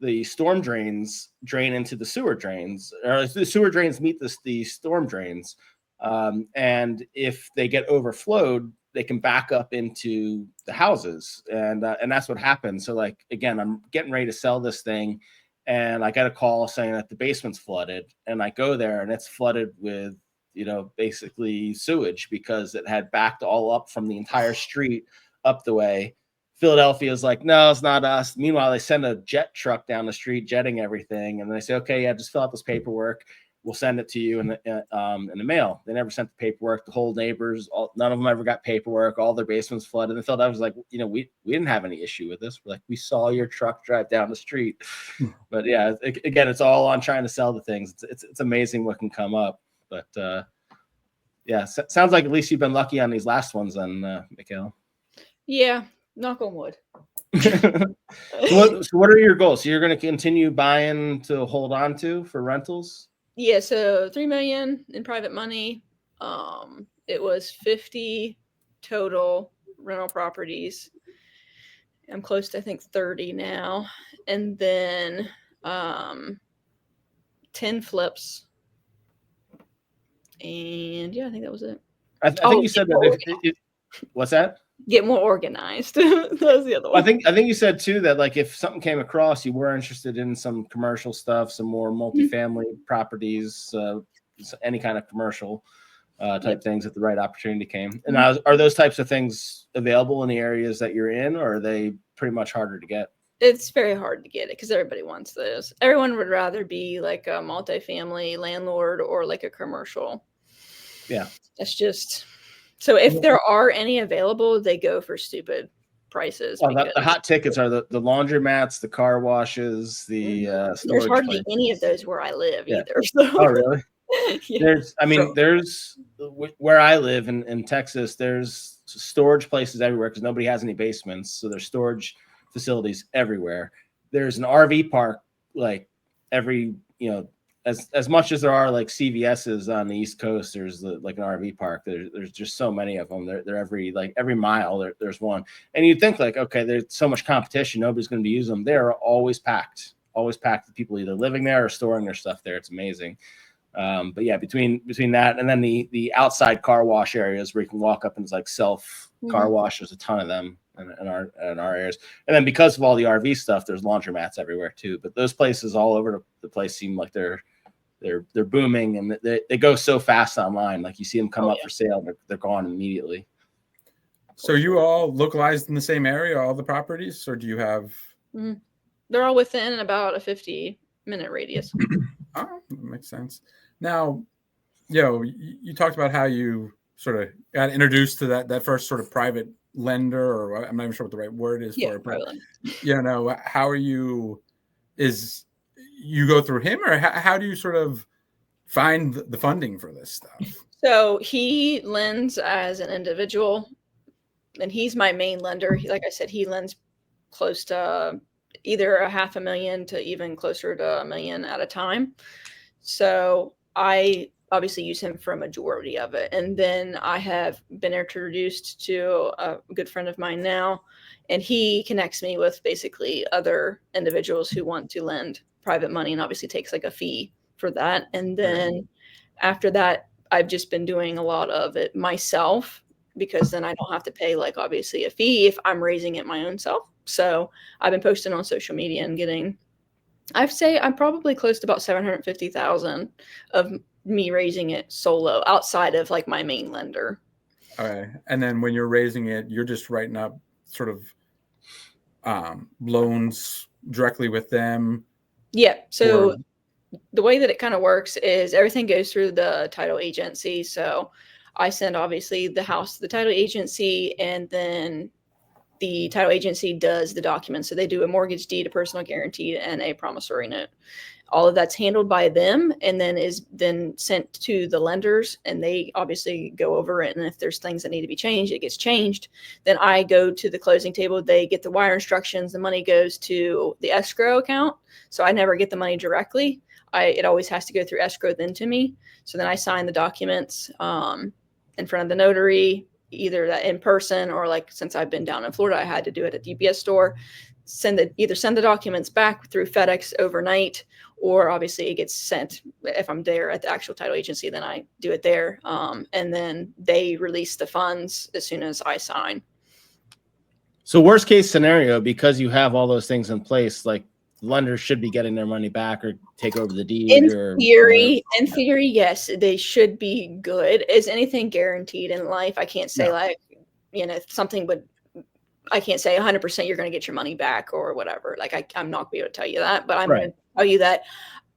the storm drains drain into the sewer drains, or the sewer drains meet the storm drains. And if they get overflowed, they can back up into the houses. And that's what happened. So like, again, I'm getting ready to sell this thing, and I got a call saying that the basement's flooded, and I go there and it's flooded with, basically sewage, because it had backed all up from the entire street up the way. Philadelphia is like, no, it's not us. Meanwhile, they send a jet truck down the street jetting everything, and they say, okay, yeah, just fill out this paperwork. We'll send it to you in the mail. They never sent the paperwork. The whole neighbors, none of them ever got paperwork. All their basements flooded. And Philadelphia was like, we didn't have any issue with this. We're like, we saw your truck drive down the street. But yeah, again, it's all on trying to sell the things. It's amazing what can come up. But yeah, sounds like at least you've been lucky on these last ones, then, Makayla. Yeah. Knock on wood. So what are your goals? So you're going to continue buying to hold on to for rentals? Yeah, so $3 million in private money. It was 50 total rental properties. I'm close to, I think, 30 now. And then 10 flips. And yeah, I think that was it. I think you said that what's that? Get more organized. That was the other one. I think you said too that like if something came across, you were interested in some commercial stuff, some more multifamily properties, any kind of commercial type things if the right opportunity came. And are those types of things available in the areas that you're in, or are they pretty much harder to get? It's very hard to get it because everybody wants those. Everyone would rather be like a multifamily landlord or like a commercial. Yeah. That's just... So if there are any available, they go for stupid prices. The hot tickets are the laundromats, the car washes, the there's hardly any of those where I live either. So. Oh, really? Yeah. There's where I live in Texas, there's storage places everywhere because nobody has any basements. So there's storage facilities everywhere. There's an RV park like every as much as there are like CVS's on the East Coast, there's like an RV park. There's just so many of them. They're every mile there's one. And you'd think like, okay, there's so much competition, nobody's going to be using them. They're always packed with people either living there or storing their stuff there. It's amazing. But yeah, between that and then the outside car wash areas where you can walk up and it's like self car wash, there's a ton of them in our areas. And then because of all the RV stuff, there's laundromats everywhere too. But those places all over the place seem like they're booming, and they go so fast online. Like you see them come up for sale, they're gone immediately. So you all localized in the same area, all the properties, or do you have? They're all within about a 50-minute radius. Oh, that makes sense. Now, you talked about how you sort of got introduced to that first sort of private lender, or I'm not even sure what the right word is for it, but how are you? Is you go through him, or how do you sort of find the funding for this stuff? So he lends as an individual, and he's my main lender. Like I said, he lends close to either $500,000 to even closer to $1 million at a time. So I obviously use him for a majority of it. And then I have been introduced to a good friend of mine now, and he connects me with basically other individuals who want to lend private money, and obviously takes like a fee for that. And then after that, I've just been doing a lot of it myself, because then I don't have to pay like obviously a fee if I'm raising it my own self. So I've been posting on social media and getting, I'd say I'm probably close to about 750,000 of me raising it solo outside of like my main lender. Okay. And then when you're raising it, you're just writing up sort of loans directly with them. Yeah. So the way that it kind of works is everything goes through the title agency. So I send obviously the house to the title agency, and then the title agency does the documents. So they do a mortgage deed, a personal guarantee, and a promissory note. All of that's handled by them, and then is then sent to the lenders, and they obviously go over it. And if there's things that need to be changed, it gets changed. Then I go to the closing table. They get the wire instructions. The money goes to the escrow account. So I never get the money directly. It always has to go through escrow then to me. So then I sign the documents in front of the notary, either that in person, or like since I've been down in Florida, I had to do it at the UPS store. Either send the documents back through FedEx overnight, or obviously it gets sent if I'm there at the actual title agency, then I do it there. And then they release the funds as soon as I sign. So worst case scenario, because you have all those things in place, like lenders should be getting their money back or take over the deed. In theory, yes, they should be good. Is anything guaranteed in life? I can't say I can't say 100% you're going to get your money back or whatever. Like I'm not going to be able to tell you that, but I'm going to tell you that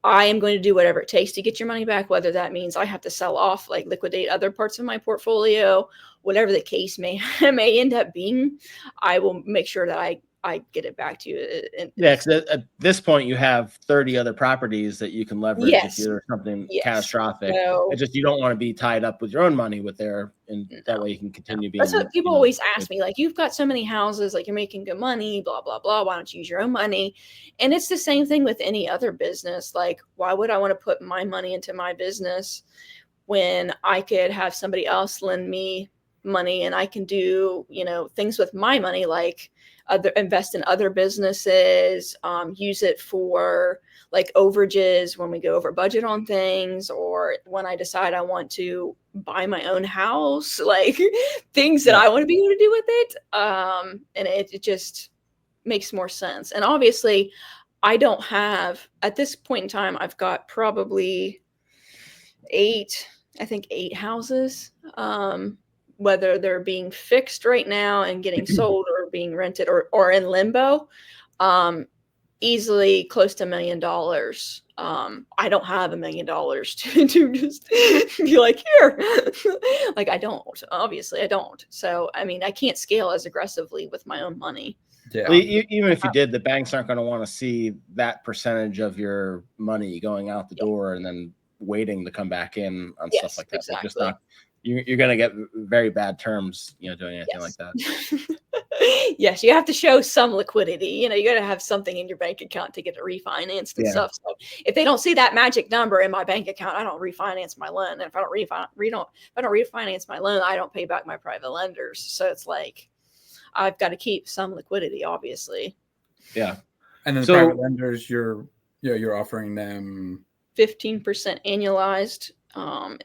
I am going to do whatever it takes to get your money back, whether that means I have to sell off, like liquidate other parts of my portfolio, whatever the case may end up being. I will make sure that I get it back to you. Because at this point you have 30 other properties that you can leverage if you're something catastrophic. So, it's just you don't want to be tied up with your own money and that way you can continue being. That's what people always ask me. Like, you've got so many houses, like you're making good money, blah, blah, blah. Why don't you use your own money? And it's the same thing with any other business. Like, why would I want to put my money into my business when I could have somebody else lend me money and I can do, things with my money, like invest in other businesses, use it for like overages when we go over budget on things, or when I decide I want to buy my own house, like things that I want to be able to do with it. And it just makes more sense. And obviously I don't have, at this point in time, I've got probably 8 houses, whether they're being fixed right now and getting sold or being rented or in limbo, easily close to $1 million. I don't have $1 million to just be like, here, like I don't, obviously I don't. So, I mean, I can't scale as aggressively with my own money. Yeah. Well, even if you did, the banks aren't going to want to see that percentage of your money going out the door and then waiting to come back in on stuff like that. Exactly. Just not, you're going to get very bad terms, doing anything like that. Yes, you have to show some liquidity. You got to have something in your bank account to get it refinanced and stuff. So if they don't see that magic number in my bank account, I don't refinance my loan. And if I don't refinance my loan, I don't pay back my private lenders. So it's like I've got to keep some liquidity, obviously. Yeah. And then the private lenders, you're offering them 15% annualized.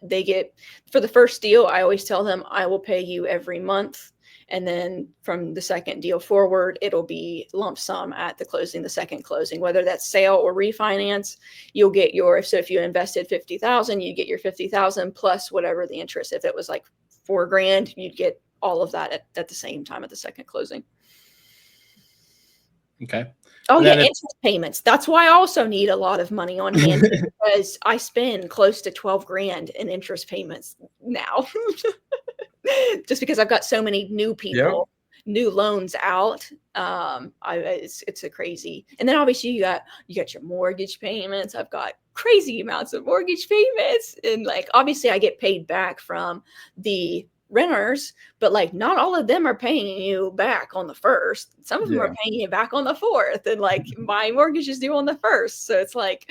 They get, for the first deal, I always tell them I will pay you every month. And then from the second deal forward, it'll be lump sum at the closing, the second closing, whether that's sale or refinance. You'll get so if you invested 50,000, you get your 50,000 plus whatever the interest. If it was like $4,000, you'd get all of that at the same time at the second closing. Okay. Oh, yeah, interest payments. That's why I also need a lot of money on hand because I spend close to $12,000 in interest payments now. Just because I've got so many new people, new loans out. It's a crazy. And then obviously you got your mortgage payments. I've got crazy amounts of mortgage payments. And like, obviously I get paid back from the renters, but like not all of them are paying you back on the first. Some of them are paying you back on the fourth, and like my mortgage is due on the first. So it's like,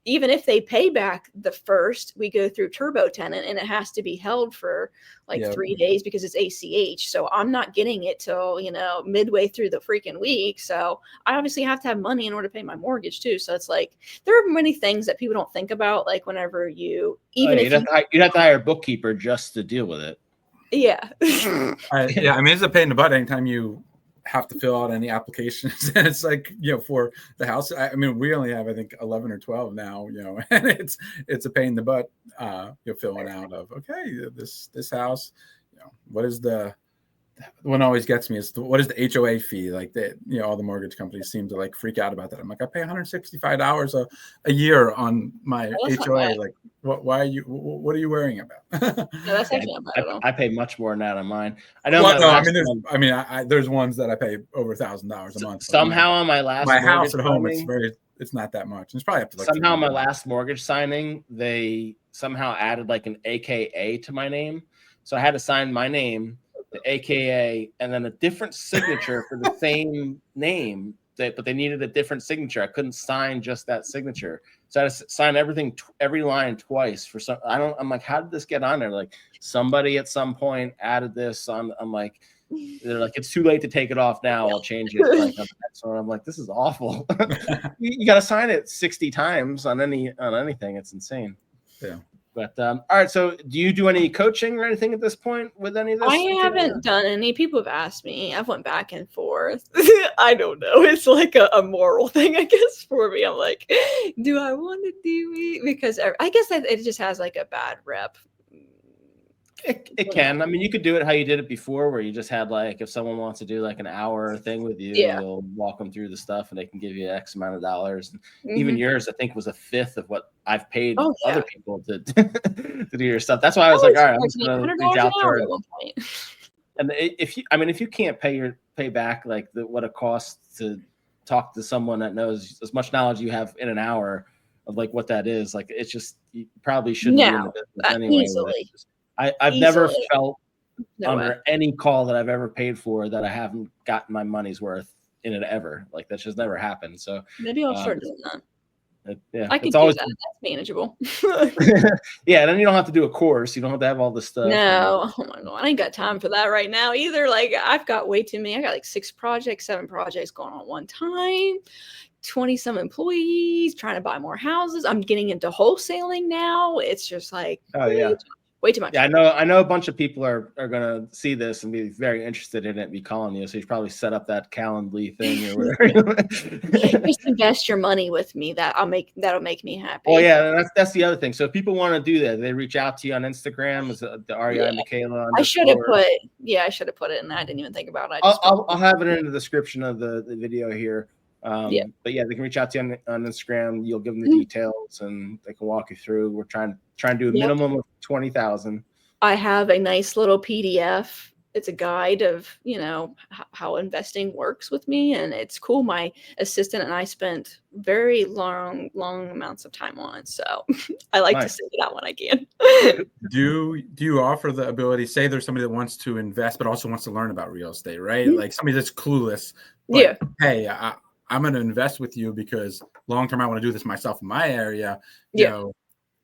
even if they pay back the first, we go through turbo tenant and it has to be held for like 3 days because it's ACH. So I'm not getting it till, midway through the freaking week. So I obviously have to have money in order to pay my mortgage too. So it's like, there are many things that people don't think about. Like whenever you'd have to hire a bookkeeper just to deal with it. Yeah. I mean, it's a pain in the butt anytime you have to fill out any applications. And it's like, for the house, I mean, we only have, I think 11 or 12 now, and it's a pain in the butt, you're filling out of, okay, this house, what is the one always gets me is what is the HOA fee? Like all the mortgage companies seem to like freak out about that. I'm like, I pay $165 a year on my HOA. Like, what are you worrying about? No, that's actually not bad at all. I pay much more than that on mine. I know. There's ones that I pay over $1,000 a month. Somehow on my last house at home, it's not that much. It's probably up to like somehow my last mortgage signing, they somehow added like an AKA to my name, so I had to sign my name, the AKA, and then a different signature for the same name. But they needed a different signature. I couldn't sign just that signature, so I had to sign every line twice for some. I'm like, how did this get on there? Like somebody at some point added this on. I'm like, they're like, it's too late to take it off now. I'll change it. Like, so I'm like, this is awful. You got to sign it 60 times on anything. It's insane. Yeah. But all right. So, do you do any coaching or anything at this point with any of this? I haven't done any. People have asked me. I've went back and forth. I don't know. It's like a moral thing, I guess, for me. I'm like, do I want to do it? Because I guess it just has like a bad rep. It can. I mean, you could do it how you did it before, where you just had like, if someone wants to do like an hour thing with you, you'll walk them through the stuff and they can give you X amount of dollars. And even yours, I think, was a fifth of what I've paid other people to do your stuff. That's why I was like, all right, I'm just going to reach out to her. And if you can't pay back like what it costs to talk to someone that knows as much knowledge you have in an hour of like what that is, like it's just, you probably shouldn't be in the business anyway. Easily. I've never felt under any call that I've ever paid for that I haven't gotten my money's worth in it ever. Like that's just never happened. So maybe I'll start doing that. I can do that. That's manageable. Yeah, then you don't have to do a course. You don't have to have all this stuff. No, oh my God, I ain't got time for that right now either. Like I've got way too many. I got like 7 projects going on at one time. 20 some employees trying to buy more houses. I'm getting into wholesaling now. It's just like way too much. Yeah, I know a bunch of people are going to see this and be very interested in it and be calling you. So you should probably set up that Calendly thing or whatever. Just invest your money with me. That'll make me happy. Well, yeah, that's the other thing. So if people want to do that, they reach out to you on Instagram. Is the REI Makayla? I should have put it in there. I didn't even think about it. I'll have it in the description of the video here. But yeah, they can reach out to you on Instagram. You'll give them the details and they can walk you through. We're trying to do a minimum of 20,000. I have a nice little PDF it's a guide of, how investing works with me, and it's cool. My assistant and I spent very long amounts of time on it, so I like to say that when I can. Do you offer the ability, say there's somebody that wants to invest but also wants to learn about real estate, right? Like somebody that's clueless, but hey, I'm going to invest with you because long term I want to do this myself in my area. You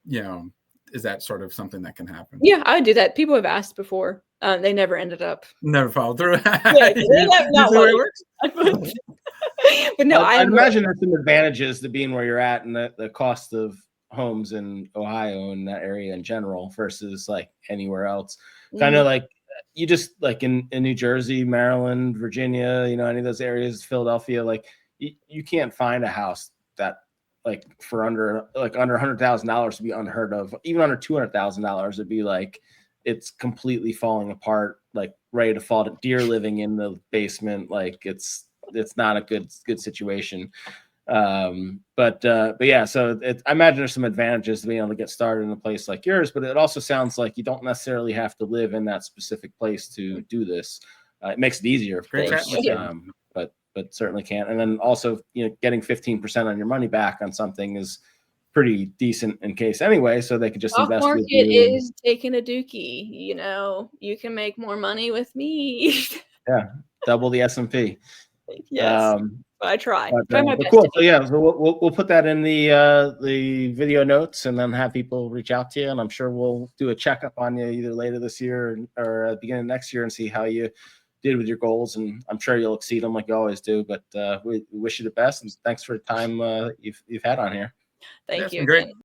know, is that sort of something that can happen? Yeah, I would do that. People have asked before. They never ended up. Never followed through. Yeah, it works. But no, I'd imagine there's some advantages to being where you're at and the cost of homes in Ohio and that area in general versus like anywhere else. Kind of like you just like in New Jersey, Maryland, Virginia, any of those areas, Philadelphia, like you can't find a house that like for under $100,000 to be unheard of. Even under $200,000 it'd be like it's completely falling apart, like ready to fall to deer living in the basement. Like it's not a good situation. But yeah, so I imagine there's some advantages to being able to get started in a place like yours, but it also sounds like you don't necessarily have to live in that specific place to do this. It makes it easier, of course, but certainly can't. And then also, getting 15% on your money back on something is pretty decent in case anyway, so they could just invest with you. Market is taking a dookie. You can make more money with me. Yeah, double the S&P. Yes, I try. Try my best. Cool. So yeah, so we'll put that in the video notes and then have people reach out to you, and I'm sure we'll do a checkup on you either later this year or at the beginning of next year and see how you did with your goals, and I'm sure you'll exceed them like you always do. But we wish you the best, and thanks for the time you've had on here. Thank you. Great.